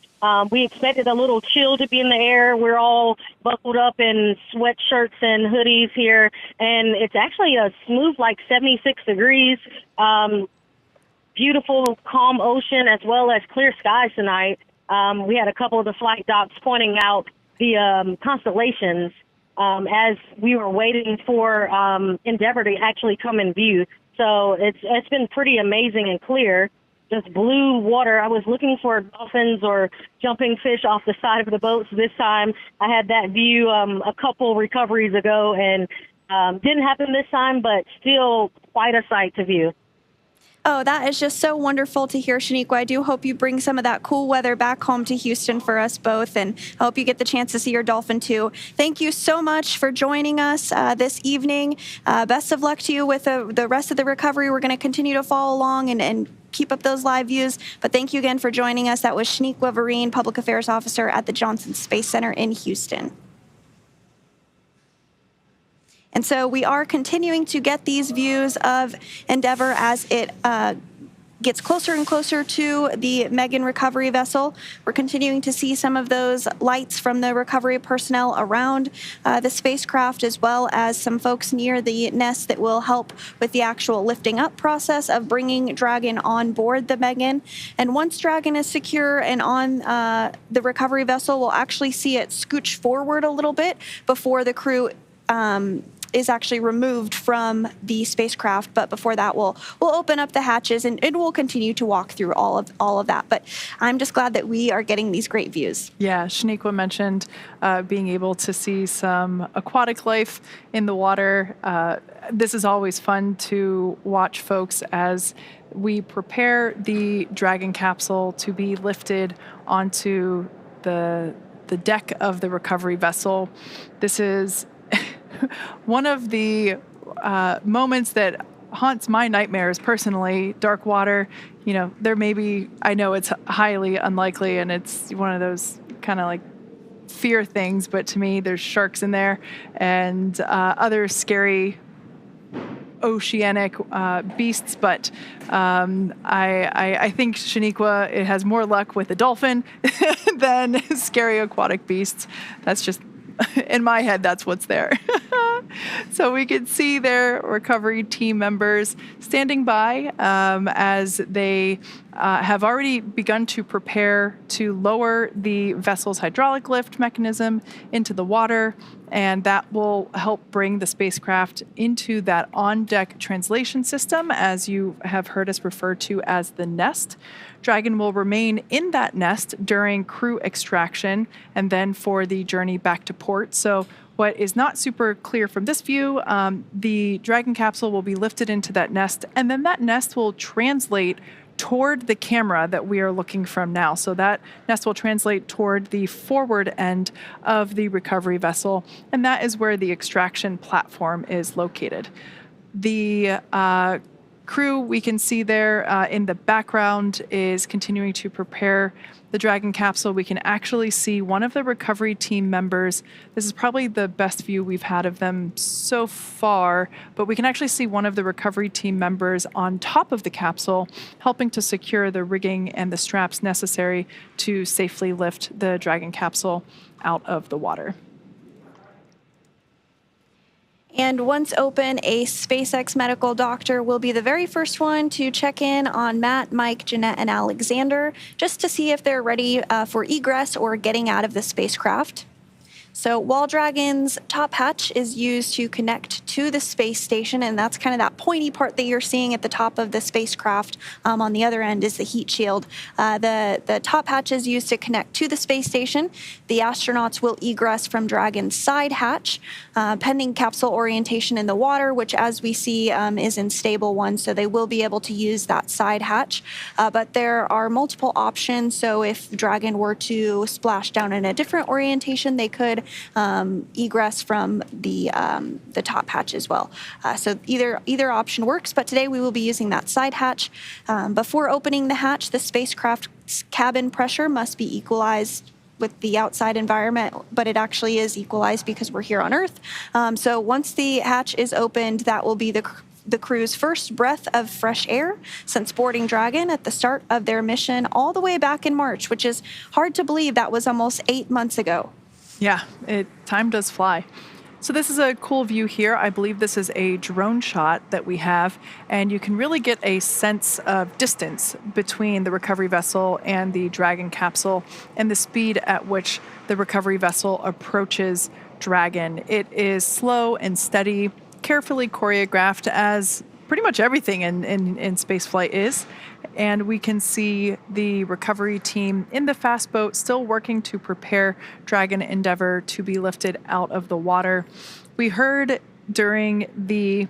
We expected a little chill to be in the air. We're all buckled up in sweatshirts and hoodies here, and it's actually a smooth, 76 degrees. Beautiful, calm ocean as well as clear skies tonight. We had a couple of the flight docs pointing out the constellations as we were waiting for Endeavor to actually come in view. So it's been pretty amazing and clear. Just blue water. I was looking for dolphins or jumping fish off the side of the boats this time. I had that view a couple recoveries ago, and didn't happen this time, but still quite a sight to view. Oh, that is just so wonderful to hear, Shaniqua. I do hope you bring some of that cool weather back home to Houston for us both, and I hope you get the chance to see your dolphin too. Thank you so much for joining us this evening. Best of luck to you with the rest of the recovery. We're going to continue to follow along and keep up those live views. But thank you again for joining us. That was Shaniqua Vereen, Public Affairs Officer at the Johnson Space Center in Houston. And so we are continuing to get these views of Endeavor as it gets closer and closer to the Megan recovery vessel. We're continuing to see some of those lights from the recovery personnel around the spacecraft, as well as some folks near the nest that will help with the actual lifting up process of bringing Dragon on board the Megan. And once Dragon is secure and on the recovery vessel, we'll actually see it scooch forward a little bit before the crew is actually removed from the spacecraft. But before that, we'll open up the hatches and we'll continue to walk through all of that. But I'm just glad that we are getting these great views. Yeah, Shaniqua mentioned being able to see some aquatic life in the water. This is always fun to watch folks as we prepare the Dragon capsule to be lifted onto the deck of the recovery vessel. This is one of the moments that haunts my nightmares personally. Dark water, there may be, I know it's highly unlikely and it's one of those kind of fear things, but to me there's sharks in there and other scary oceanic beasts, but I think Shaniqua, it has more luck with a dolphin than scary aquatic beasts. That's just, in my head, that's what's there. So we can see their recovery team members standing by as they have already begun to prepare to lower the vessel's hydraulic lift mechanism into the water, and that will help bring the spacecraft into that on-deck translation system, as you have heard us refer to as the nest. Dragon will remain in that nest during crew extraction and then for the journey back to port. So what is not super clear from this view, the Dragon capsule will be lifted into that nest, and then that nest will translate toward the camera that we are looking from now. So that nest will translate toward the forward end of the recovery vessel, and that is where the extraction platform is located. The crew we can see there in the background is continuing to prepare the Dragon capsule. We can actually see one of the recovery team members. This is probably the best view we've had of them so far, but we can actually see one of the recovery team members on top of the capsule, helping to secure the rigging and the straps necessary to safely lift the Dragon capsule out of the water. And once open, a SpaceX medical doctor will be the very first one to check in on Matt, Mike, Jeanette, and Alexander, just to see if they're ready for egress or getting out of the spacecraft. So Wall Dragon's top hatch is used to connect to the space station, and that's kind of that pointy part that you're seeing at the top of the spacecraft. On the other end is the heat shield. The top hatch is used to connect to the space station. The astronauts will egress from Dragon's side hatch, pending capsule orientation in the water, which as we see is in stable 1, so they will be able to use that side hatch. But there are multiple options, so if Dragon were to splash down in a different orientation, they could egress from the top hatch as well. So either option works, but today we will be using that side hatch. Before opening the hatch, the spacecraft's cabin pressure must be equalized with the outside environment, but it actually is equalized because we're here on Earth. So once the hatch is opened, that will be the crew's first breath of fresh air since boarding Dragon at the start of their mission all the way back in March, which is hard to believe that was almost 8 months ago. Yeah, time does fly. So this is a cool view here. I believe this is a drone shot that we have, and you can really get a sense of distance between the recovery vessel and the Dragon capsule and the speed at which the recovery vessel approaches Dragon. It is slow and steady, carefully choreographed, as pretty much everything in spaceflight is. And we can see the recovery team in the fast boat still working to prepare Dragon Endeavour to be lifted out of the water. We heard during the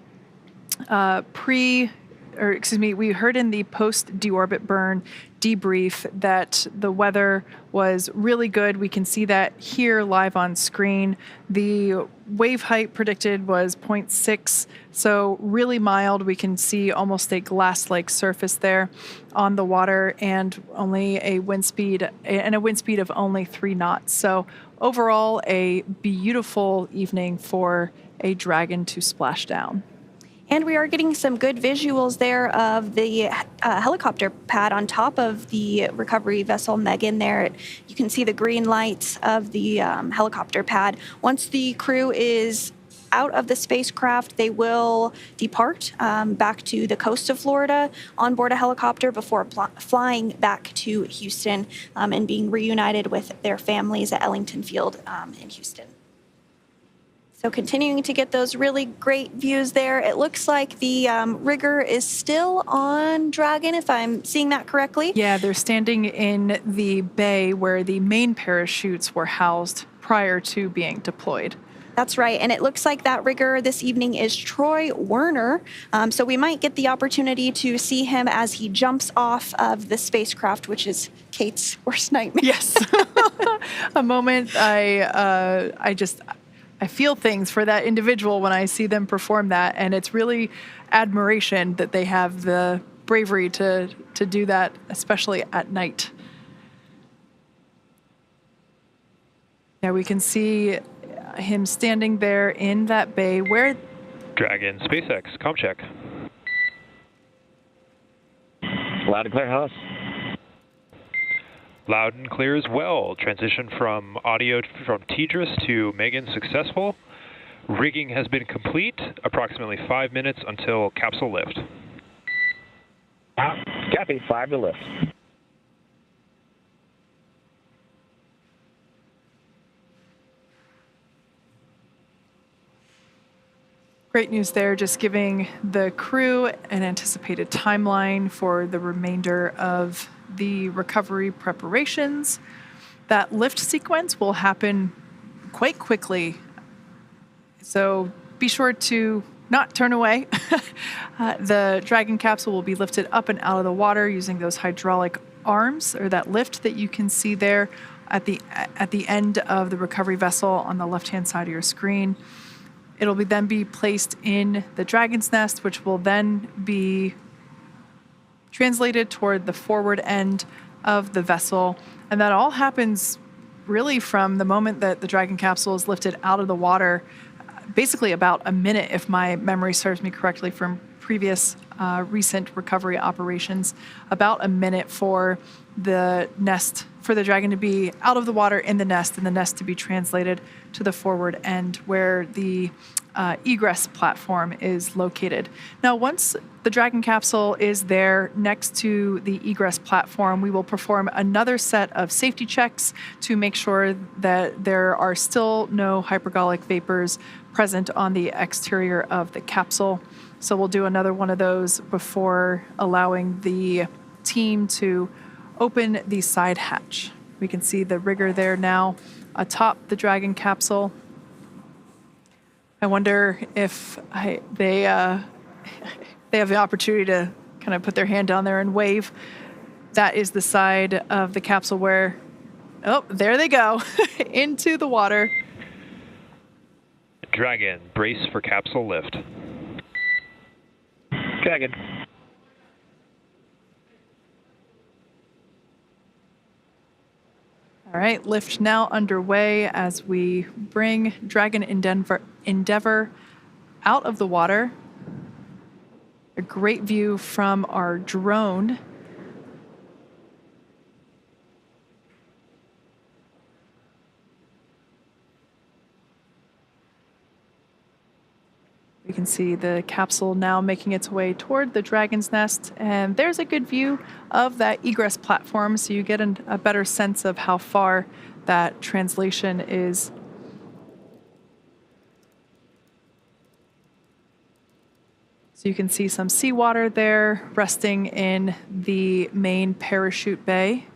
we heard in the post-deorbit burn debrief that the weather was really good. We can see that here live on screen. The wave height predicted was 0.6, so really mild. We can see almost a glass-like surface there on the water, and only a wind speed of only 3 knots. So overall, a beautiful evening for a Dragon to splash down. And we are getting some good visuals there of the helicopter pad on top of the recovery vessel Megan there. You can see the green lights of the helicopter pad. Once the crew is out of the spacecraft, they will depart back to the coast of Florida on board a helicopter before flying back to Houston and being reunited with their families at Ellington Field in Houston. So continuing to get those really great views there. It looks like the rigger is still on Dragon, if I'm seeing that correctly. Yeah, they're standing in the bay where the main parachutes were housed prior to being deployed. That's right, and it looks like that rigger this evening is Troy Werner. So we might get the opportunity to see him as he jumps off of the spacecraft, which is Kate's worst nightmare. Yes, a moment I feel things for that individual when I see them perform that, and it's really admiration that they have the bravery to do that, especially at night. Yeah, we can see him standing there in that bay where... Dragon, SpaceX, comm check. Loud and clear, house. Loud and clear as well. Transition from audio from Tidris to Megan successful. Rigging has been complete. Approximately 5 minutes until capsule lift. Copy, 5 to lift. Great news there, just giving the crew an anticipated timeline for the remainder of the recovery preparations. That lift sequence will happen quite quickly, so be sure to not turn away. The Dragon capsule will be lifted up and out of the water using those hydraulic arms, or that lift that you can see there at the end of the recovery vessel on the left-hand side of your screen. It'll then be placed in the Dragon's nest, which will then be translated toward the forward end of the vessel. And that all happens really from the moment that the Dragon capsule is lifted out of the water, basically about a minute, if my memory serves me correctly from previous recent recovery operations, about a minute for the Dragon to be out of the water in the nest, and the nest to be translated to the forward end where the egress platform is located. Now, once the Dragon capsule is there next to the egress platform, we will perform another set of safety checks to make sure that there are still no hypergolic vapors present on the exterior of the capsule. So we'll do another one of those before allowing the team to open the side hatch. We can see the rigger there now atop the Dragon capsule. I wonder if they have the opportunity to kind of put their hand down there and wave. That is the side of the capsule where, oh, there they go, into the water. Dragon, brace for capsule lift. Dragon. All right, lift now underway as we bring Dragon Endeavour out of the water. A great view from our drone. We can see the capsule now making its way toward the Dragon's nest, and there's a good view of that egress platform, so you get a better sense of how far that translation is. So you can see some seawater there resting in the main parachute bay.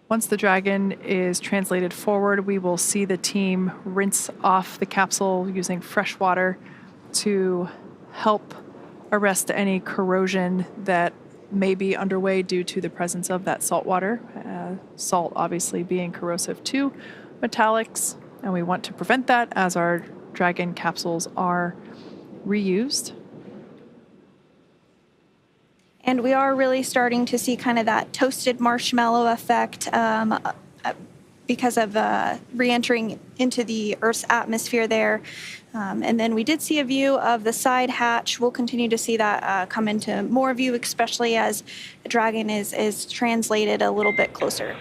Once the Dragon is translated forward, we will see the team rinse off the capsule using fresh water to help arrest any corrosion that may be underway due to the presence of that salt water. Salt obviously being corrosive to metallics, and we want to prevent that as our Dragon capsules are reused. And we are really starting to see kind of that toasted marshmallow effect because of re-entering into the Earth's atmosphere there. And then we did see a view of the side hatch. We'll continue to see that come into more view, especially as the Dragon is translated a little bit closer.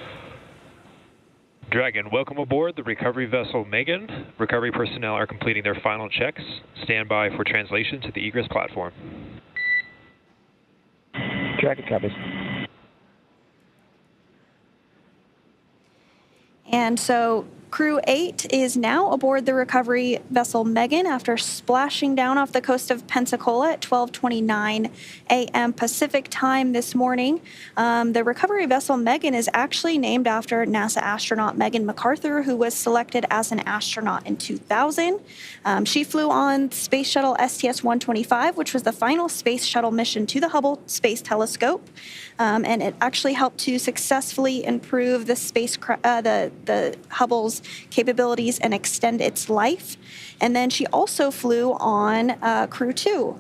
Dragon, welcome aboard the recovery vessel Megan. Recovery personnel are completing their final checks. Stand by for translation to the egress platform. Dragon copies. And so Crew 8 is now aboard the recovery vessel Megan after splashing down off the coast of Pensacola at 12:29 a.m. Pacific time this morning. The recovery vessel Megan is actually named after NASA astronaut Megan McArthur, who was selected as an astronaut in 2000. She flew on Space Shuttle STS-125, which was the final space shuttle mission to the Hubble Space Telescope. And it actually helped to successfully improve the Hubble's capabilities and extend its life. And then she also flew on Crew 2.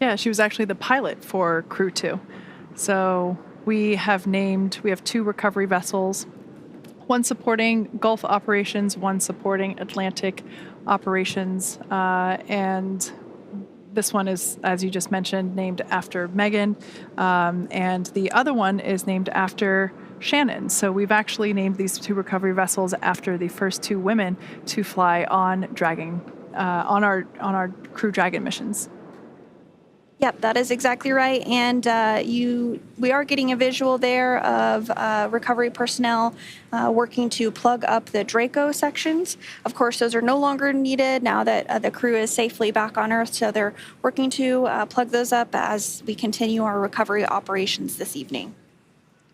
Yeah, she was actually the pilot for Crew 2. So we have two recovery vessels, one supporting Gulf operations, one supporting Atlantic operations, and this one is, as you just mentioned, named after Megan, and the other one is named after Shannon. So we've actually named these two recovery vessels after the first two women to fly on Dragon, on our Crew Dragon missions. Yep, that is exactly right. And we are getting a visual there of recovery personnel working to plug up the Draco sections. Of course, those are no longer needed now that the crew is safely back on Earth. So they're working to plug those up as we continue our recovery operations this evening.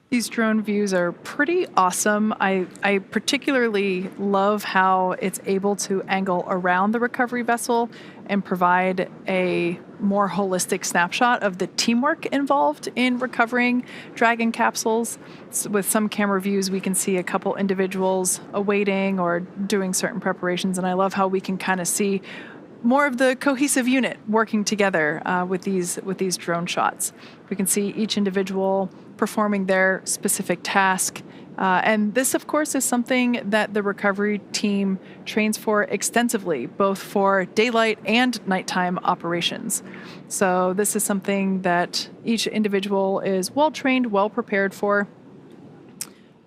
These drone views are pretty awesome. I particularly love how it's able to angle around the recovery vessel and provide a more holistic snapshot of the teamwork involved in recovering Dragon capsules. So with some camera views, we can see a couple individuals awaiting or doing certain preparations, and I love how we can kind of see more of the cohesive unit working together with these drone shots. We can see each individual performing their specific task. And this, of course, is something that the recovery team trains for extensively, both for daylight and nighttime operations. So this is something that each individual is well trained, well prepared for.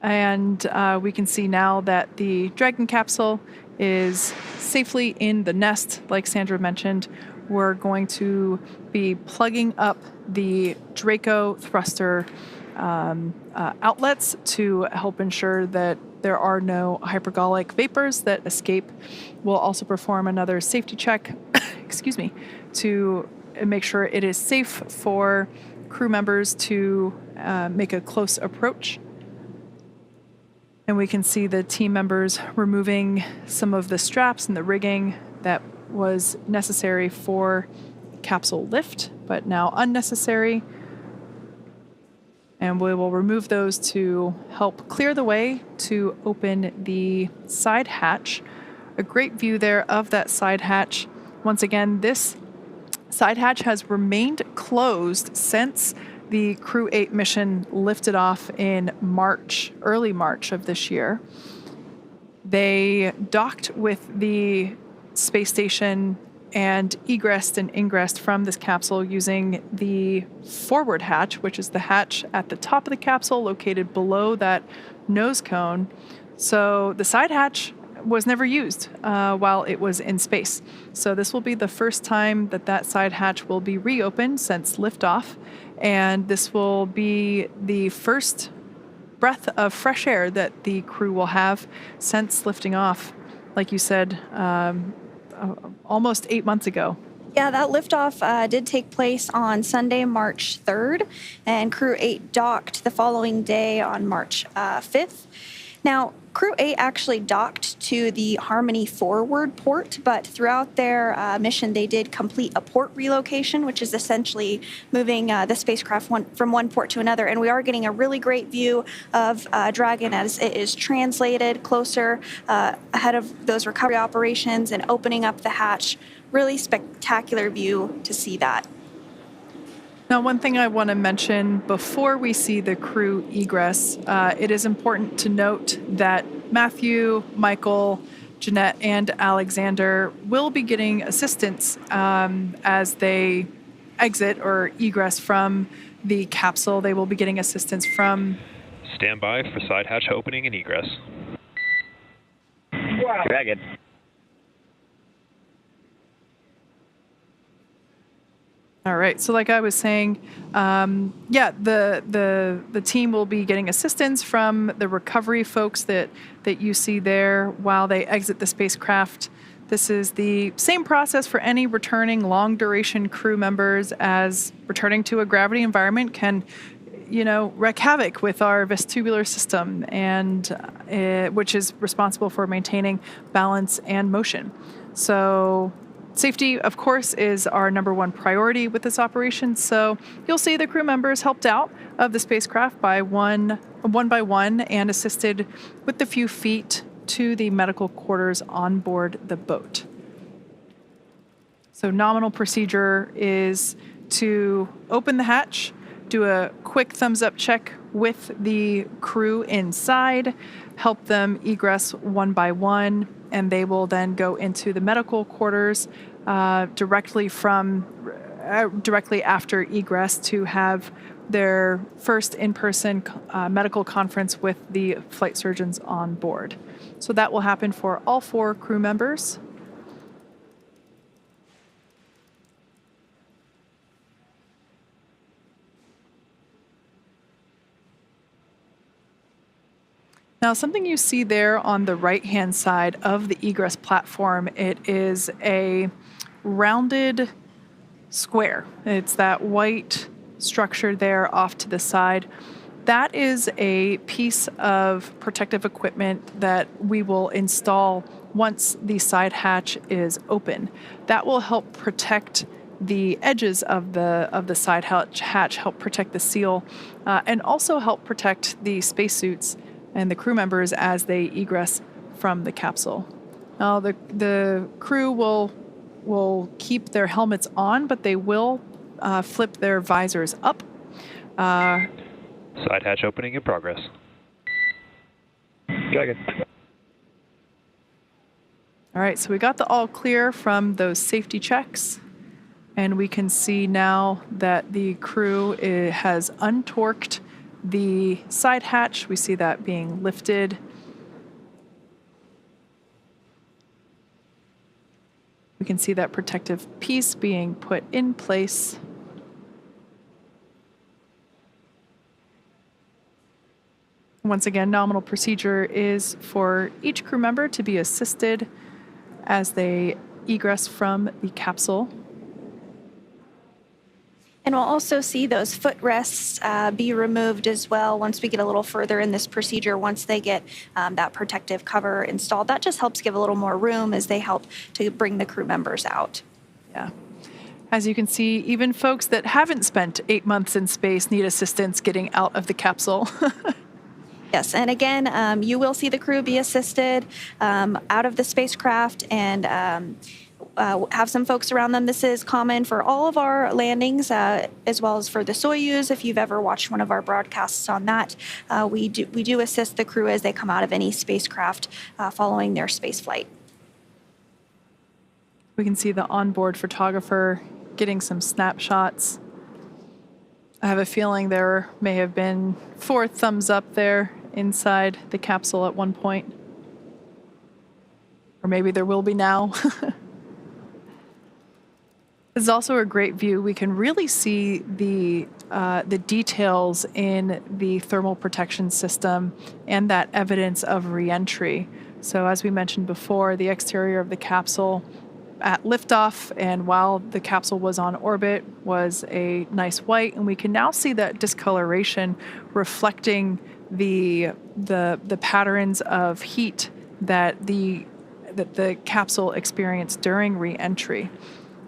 And we can see now that the Dragon capsule is safely in the nest, like Sandra mentioned. We're going to be plugging up the Draco thruster outlets to help ensure that there are no hypergolic vapors that escape. We'll also perform another safety check, excuse me, to make sure it is safe for crew members to make a close approach. And we can see the team members removing some of the straps and the rigging that was necessary for capsule lift, but now unnecessary. And we will remove those to help clear the way to open the side hatch. A great view there of that side hatch. Once again, this side hatch has remained closed since the Crew 8 mission lifted off in March, early March of this year. They docked with the space station and egressed and ingressed from this capsule using the forward hatch, which is the hatch at the top of the capsule located below that nose cone. So the side hatch was never used while it was in space. So this will be the first time that that side hatch will be reopened since liftoff. And this will be the first breath of fresh air that the crew will have since lifting off, like you said, almost 8 months ago. Yeah, that liftoff did take place on Sunday, March 3rd, and Crew 8 docked the following day on March 5th. Now, Crew 8 actually docked to the Harmony forward port, but throughout their mission, they did complete a port relocation, which is essentially moving the spacecraft from one port to another. And we are getting a really great view of Dragon as it is translated closer ahead of those recovery operations and opening up the hatch. Really spectacular view to see that. Now, one thing I want to mention before we see the crew egress, it is important to note that Matthew, Michael, Jeanette, and Alexander will be getting assistance as they exit or egress from the capsule. They will be getting assistance from... Stand by for side hatch opening and egress. Dragon. All right. So like I was saying, the team will be getting assistance from the recovery folks that you see there while they exit the spacecraft. This is the same process for any returning long-duration crew members, as returning to a gravity environment can, wreak havoc with our vestibular system, and which is responsible for maintaining balance and motion. So safety, of course, is our number one priority with this operation. So you'll see the crew members helped out of the spacecraft by one by one and assisted with the few feet to the medical quarters on board the boat. So nominal procedure is to open the hatch, do a quick thumbs up check with the crew inside, help them egress one by one, and they will then go into the medical quarters directly after egress to have their first in-person medical conference with the flight surgeons on board. So that will happen for all 4 crew members. Now, something you see there on the right-hand side of the egress platform, it is a rounded square. It's that white structure there off to the side. That is a piece of protective equipment that we will install once the side hatch is open. That will help protect the edges of the side hatch, help protect the seal, and also help protect the spacesuits and the crew members as they egress from the capsule. Now, the crew will will keep their helmets on, but they will flip their visors up. Side hatch opening in progress. Dragon. All right, so we got the all clear from those safety checks, and we can see now that the crew has untorqued the side hatch. We see that being lifted. We can see that protective piece being put in place. Once again, nominal procedure is for each crew member to be assisted as they egress from the capsule. And we'll also see those footrests be removed as well once we get a little further in this procedure, once they get that protective cover installed. That just helps give a little more room as they help to bring the crew members out. Yeah. As you can see, even folks that haven't spent 8 months in space need assistance getting out of the capsule. Yes, and again, you will see the crew be assisted out of the spacecraft and have some folks around them. This is common for all of our landings, as well as for the Soyuz. If you've ever watched one of our broadcasts on that, we do assist the crew as they come out of any spacecraft following their space flight. We can see the onboard photographer getting some snapshots. I have a feeling there may have been 4 thumbs up there inside the capsule at one point. Or maybe there will be now. This is also a great view. We can really see the details in the thermal protection system and that evidence of reentry. So as we mentioned before, the exterior of the capsule at liftoff and while the capsule was on orbit was a nice white, and we can now see that discoloration reflecting the patterns of heat that the capsule experienced during re-entry.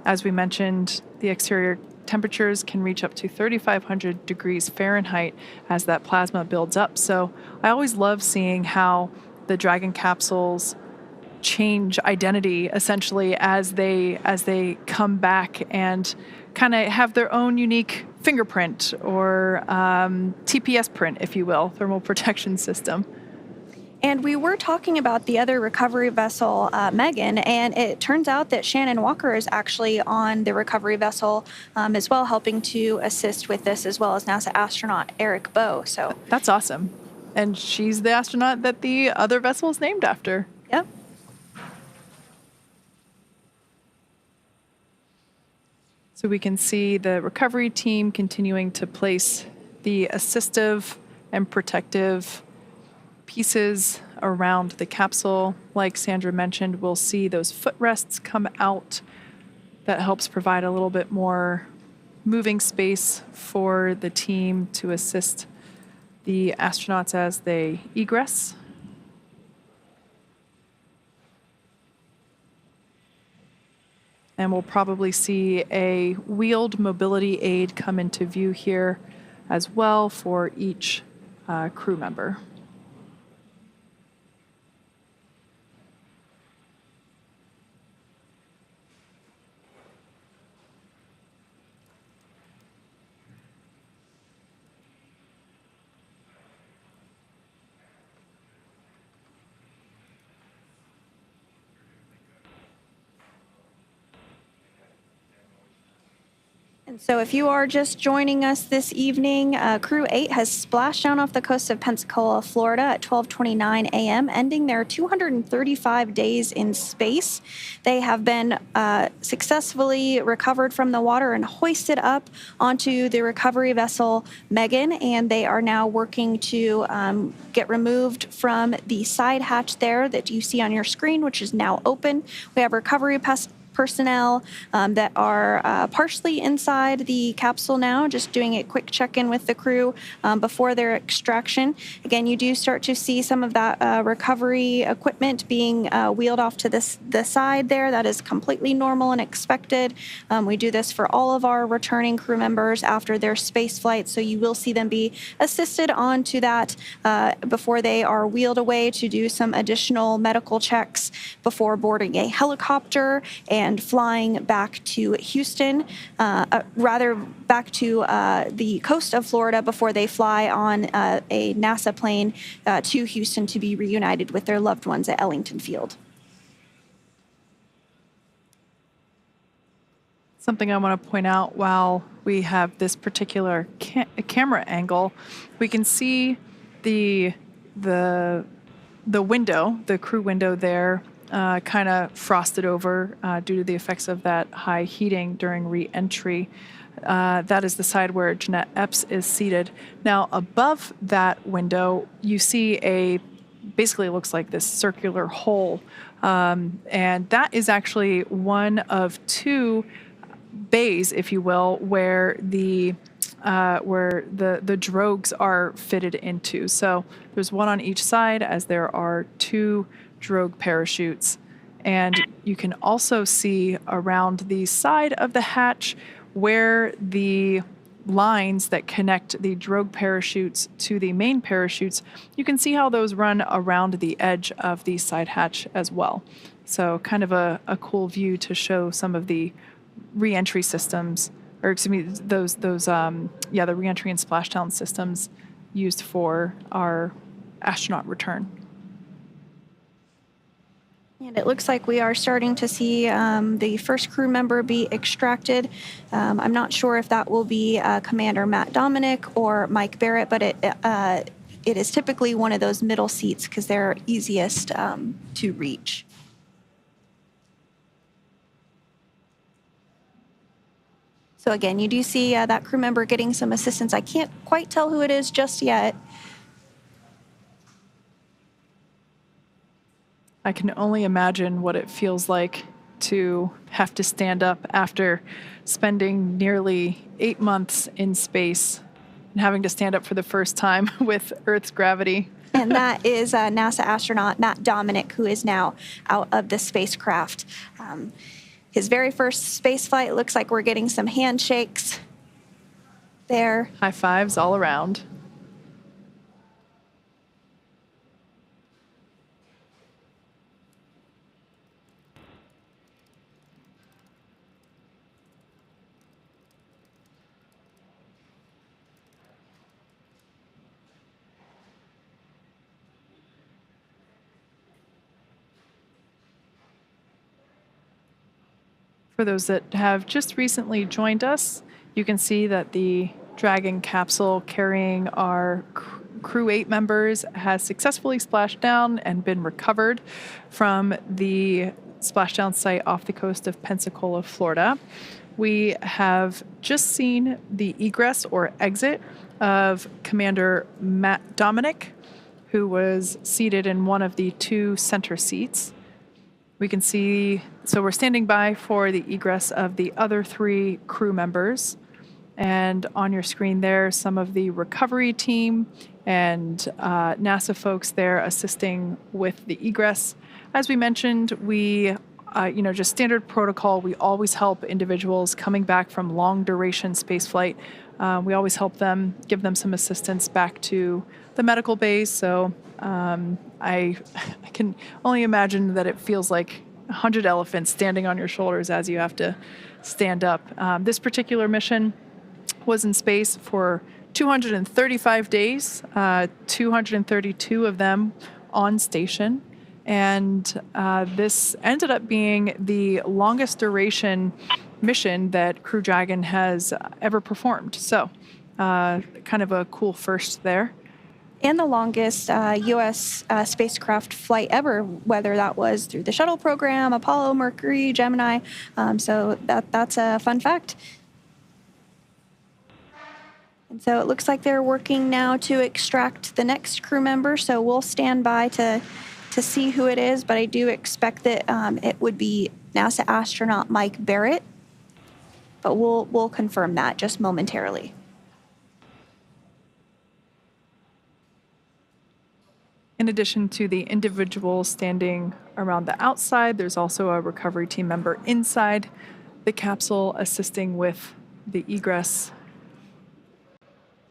As we mentioned, the exterior temperatures can reach up to 3,500 degrees Fahrenheit as that plasma builds up. So I always love seeing how the Dragon capsules change identity essentially as they come back and kind of have their own unique fingerprint or TPS print, if you will, thermal protection system. And we were talking about the other recovery vessel, Megan, and it turns out that Shannon Walker is actually on the recovery vessel as well, helping to assist with this, as well as NASA astronaut Eric Bowe. So that's awesome. And she's the astronaut that the other vessel is named after. Yep. So we can see the recovery team continuing to place the assistive and protective pieces around the capsule. Like Sandra mentioned, we'll see those footrests come out. That helps provide a little bit more moving space for the team to assist the astronauts as they egress. And we'll probably see a wheeled mobility aid come into view here as well for each crew member. And so if you are just joining us this evening, Crew 8 has splashed down off the coast of Pensacola, Florida at 12:29 a.m., ending their 235 days in space. They have been successfully recovered from the water and hoisted up onto the recovery vessel Megan, and they are now working to get removed from the side hatch there that you see on your screen, which is now open. We have recovery personnel that are partially inside the capsule now, just doing a quick check-in with the crew before their extraction. Again, you do start to see some of that recovery equipment being wheeled off to the side there. That is completely normal and expected. We do this for all of our returning crew members after their space flight, so you will see them be assisted onto that before they are wheeled away to do some additional medical checks before boarding a helicopter and and flying back to Houston, rather back to the coast of Florida before they fly on a NASA plane to Houston to be reunited with their loved ones at Ellington Field. Something I want to point out while we have this particular camera angle, we can see the window, the crew window there, kind of frosted over due to the effects of that high heating during re-entry. That is the side where Jeanette Epps is seated. Now, above that window, you see basically looks like this circular hole, and that is actually one of two bays, if you will, where the drogues are fitted into. So there's one on each side, as there are two drogue parachutes. And you can also see around the side of the hatch where the lines that connect the drogue parachutes to the main parachutes, you can see how those run around the edge of the side hatch as well. So kind of a cool view to show some of the re-entry systems, or excuse me, the re-entry and splashdown systems used for our astronaut return. And it looks like we are starting to see the first crew member be extracted. I'm not sure if that will be Commander Matt Dominic or Mike Barrett, but it is typically one of those middle seats because they're easiest to reach. So again, you do see that crew member getting some assistance. I can't quite tell who it is just yet. I can only imagine what it feels like to have to stand up after spending nearly 8 months in space and having to stand up for the first time with Earth's gravity. And that is NASA astronaut Matt Dominic, who is now out of the spacecraft. His very first space flight. Looks like we're getting some handshakes there. High fives all around. For those that have just recently joined us, you can see that the Dragon capsule carrying our Crew 8 members has successfully splashed down and been recovered from the splashdown site off the coast of Pensacola, Florida. We have just seen the egress or exit of Commander Matt Dominic, who was seated in one of the two center seats. We can see, so we're standing by for the egress of the other three crew members. And on your screen there, some of the recovery team and NASA folks there assisting with the egress. As we mentioned, we, just standard protocol, we always help individuals coming back from long duration spaceflight. We always help them, give them some assistance back to the medical base. So I can only imagine that it feels like 100 elephants standing on your shoulders as you have to stand up. This particular mission was in space for 235 days, 232 of them on station. And this ended up being the longest duration mission that Crew Dragon has ever performed. So kind of a cool first there. And the longest U.S. Spacecraft flight ever, whether that was through the shuttle program, Apollo, Mercury, Gemini. So that's a fun fact. And so it looks like they're working now to extract the next crew member. So we'll stand by to see who it is. But I do expect that it would be NASA astronaut Mike Barrett. But we'll confirm that just momentarily. In addition to the individuals standing around the outside, there's also a recovery team member inside the capsule assisting with the egress.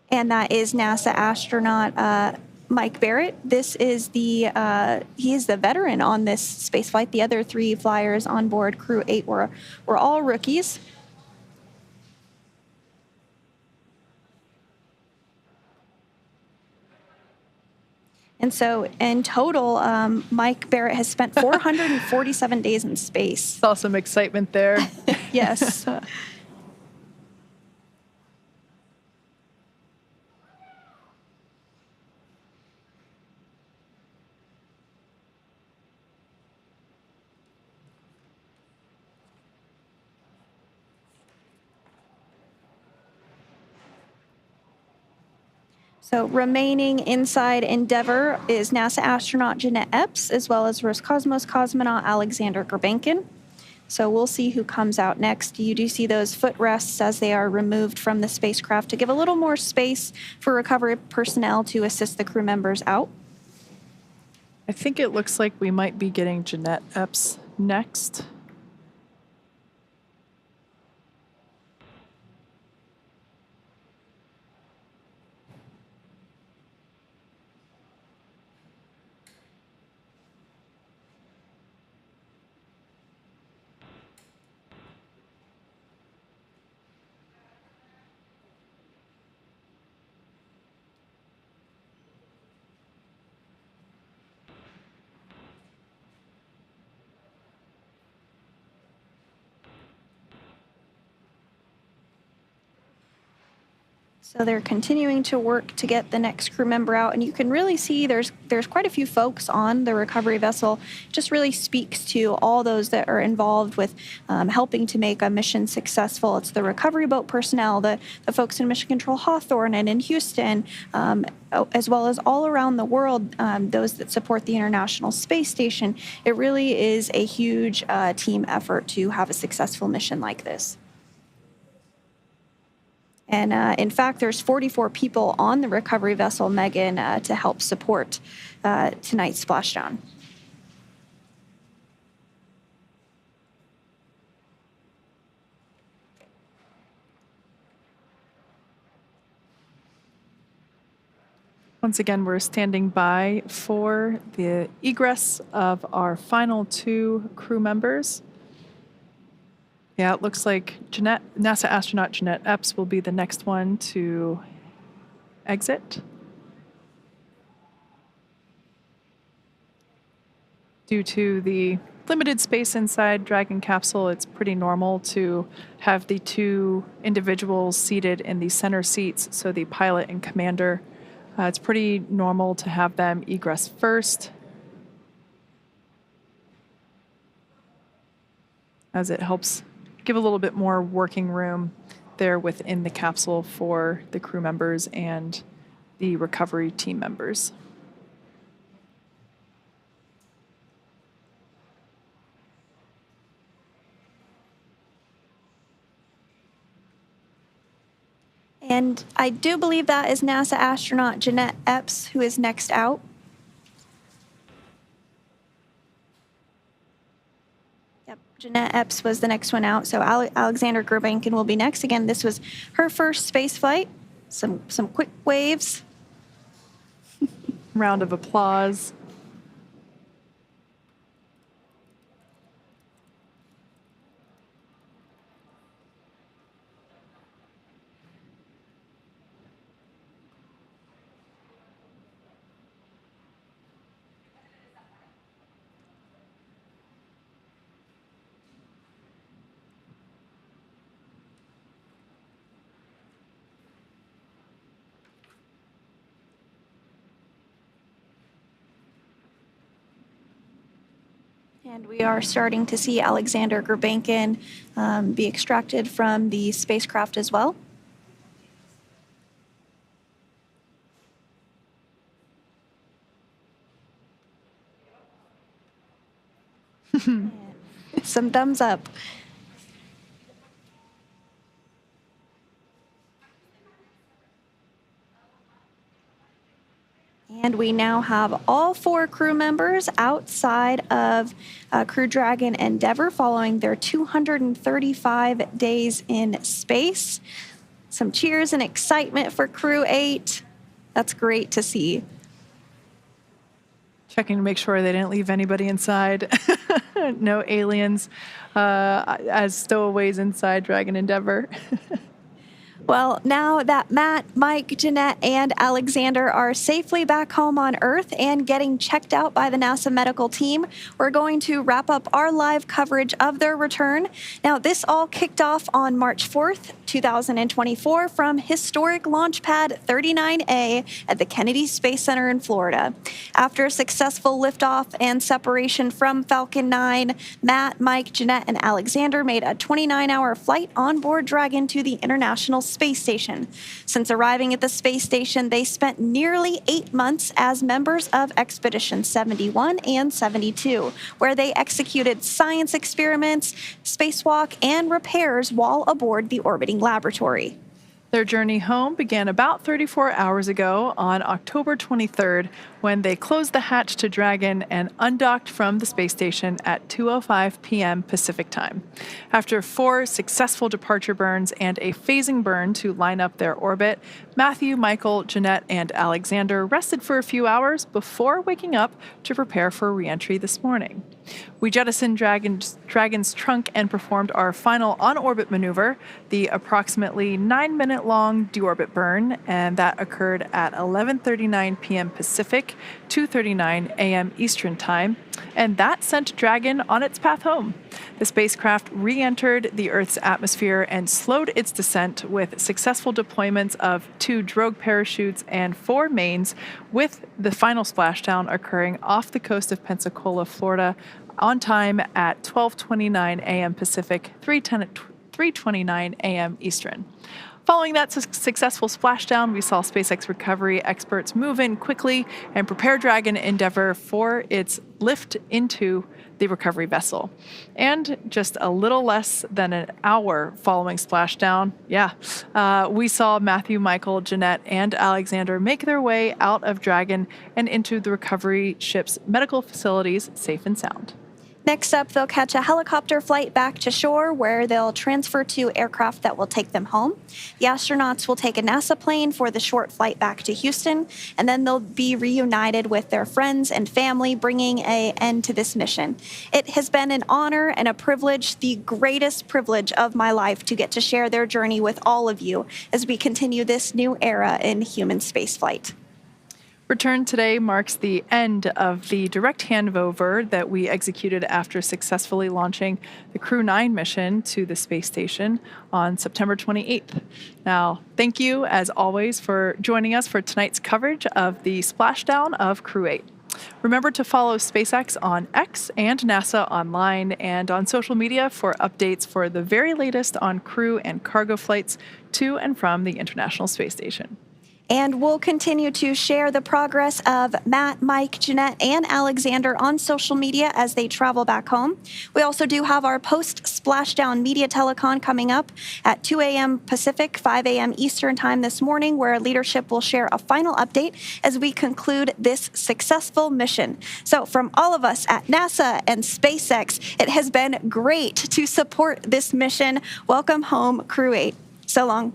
And that is NASA astronaut Mike Barrett. This is he is the veteran on this space flight. The other 3 flyers on board Crew 8 were all rookies. And so in total, Mike Barrett has spent 447 days in space. Saw some excitement there. Yes. So remaining inside Endeavour is NASA astronaut Jeanette Epps, as well as Roscosmos cosmonaut Alexander Gurbankin. So we'll see who comes out next. You do see those footrests as they are removed from the spacecraft to give a little more space for recovery personnel to assist the crew members out. I think it looks like we might be getting Jeanette Epps next. So they're continuing to work to get the next crew member out, and you can really see there's quite a few folks on the recovery vessel. It just really speaks to all those that are involved with helping to make a mission successful. It's the recovery boat personnel, the folks in Mission Control Hawthorne and in Houston, as well as all around the world, those that support the International Space Station. It really is a huge team effort to have a successful mission like this. And in fact, there's 44 people on the recovery vessel, Megan, to help support tonight's splashdown. Once again, we're standing by for the egress of our final 2 crew members. Yeah, it looks like NASA astronaut Jeanette Epps will be the next one to exit. Due to the limited space inside Dragon capsule, it's pretty normal to have the 2 individuals seated in the center seats, so the pilot and commander. It's pretty normal to have them egress first, as it helps give a little bit more working room there within the capsule for the crew members and the recovery team members. And I do believe that is NASA astronaut Jeanette Epps who is next out. Yep, Jeanette Epps was the next one out. So Alexander Gurbankin will be next. Again, this was her first space flight. Some quick waves. Round of applause. And we are starting to see Alexander Gurbankin be extracted from the spacecraft as well. Some thumbs up. And we now have all 4 crew members outside of Crew Dragon Endeavour following their 235 days in space. Some cheers and excitement for Crew 8. That's great to see. Checking to make sure they didn't leave anybody inside. No aliens as stowaways inside Dragon Endeavour. Well, now that Matt, Mike, Jeanette, and Alexander are safely back home on Earth and getting checked out by the NASA medical team, we're going to wrap up our live coverage of their return. Now, this all kicked off on March 4th, 2024 from historic Launch Pad 39A at the Kennedy Space Center in Florida. After a successful liftoff and separation from Falcon 9, Matt, Mike, Jeanette, and Alexander made a 29-hour flight on board Dragon to the International Space Station. Since arriving at the space station, they spent nearly 8 months as members of Expedition 71 and 72, where they executed science experiments, spacewalk, and repairs while aboard the orbiting laboratory. Their journey home began about 34 hours ago on October 23rd when they closed the hatch to Dragon and undocked from the space station at 2:05 p.m. Pacific time. After 4 successful departure burns and a phasing burn to line up their orbit, Matthew, Michael, Jeanette, and Alexander rested for a few hours before waking up to prepare for re-entry this morning. We jettisoned Dragon's trunk and performed our final on-orbit maneuver, the approximately 9-minute-long deorbit burn, and that occurred at 11:39 p.m. Pacific, 2:39 a.m. Eastern Time, and that sent Dragon on its path home. The spacecraft re-entered the Earth's atmosphere and slowed its descent with successful deployments of 2 drogue parachutes and 4 mains, with the final splashdown occurring off the coast of Pensacola, Florida, on time at 12:29 a.m. Pacific, 3:29 a.m. Eastern. Following that successful splashdown, we saw SpaceX recovery experts move in quickly and prepare Dragon Endeavour for its lift into the recovery vessel. And just a little less than an hour following splashdown, we saw Matthew, Michael, Jeanette, and Alexander make their way out of Dragon and into the recovery ship's medical facilities safe and sound. Next up, they'll catch a helicopter flight back to shore where they'll transfer to aircraft that will take them home. The astronauts will take a NASA plane for the short flight back to Houston, and then they'll be reunited with their friends and family, bringing an end to this mission. It has been an honor and a privilege, the greatest privilege of my life, to get to share their journey with all of you as we continue this new era in human spaceflight. Return today marks the end of the direct handover that we executed after successfully launching the Crew 9 mission to the space station on September 28th. Now, thank you, as always, for joining us for tonight's coverage of the splashdown of Crew 8. Remember to follow SpaceX on X and NASA online and on social media for updates for the very latest on crew and cargo flights to and from the International Space Station. And we'll continue to share the progress of Matt, Mike, Jeanette, and Alexander on social media as they travel back home. We also do have our post-splashdown media telecon coming up at 2 a.m. Pacific, 5 a.m. Eastern Time this morning, where leadership will share a final update as we conclude this successful mission. So from all of us at NASA and SpaceX, it has been great to support this mission. Welcome home, Crew 8. So long.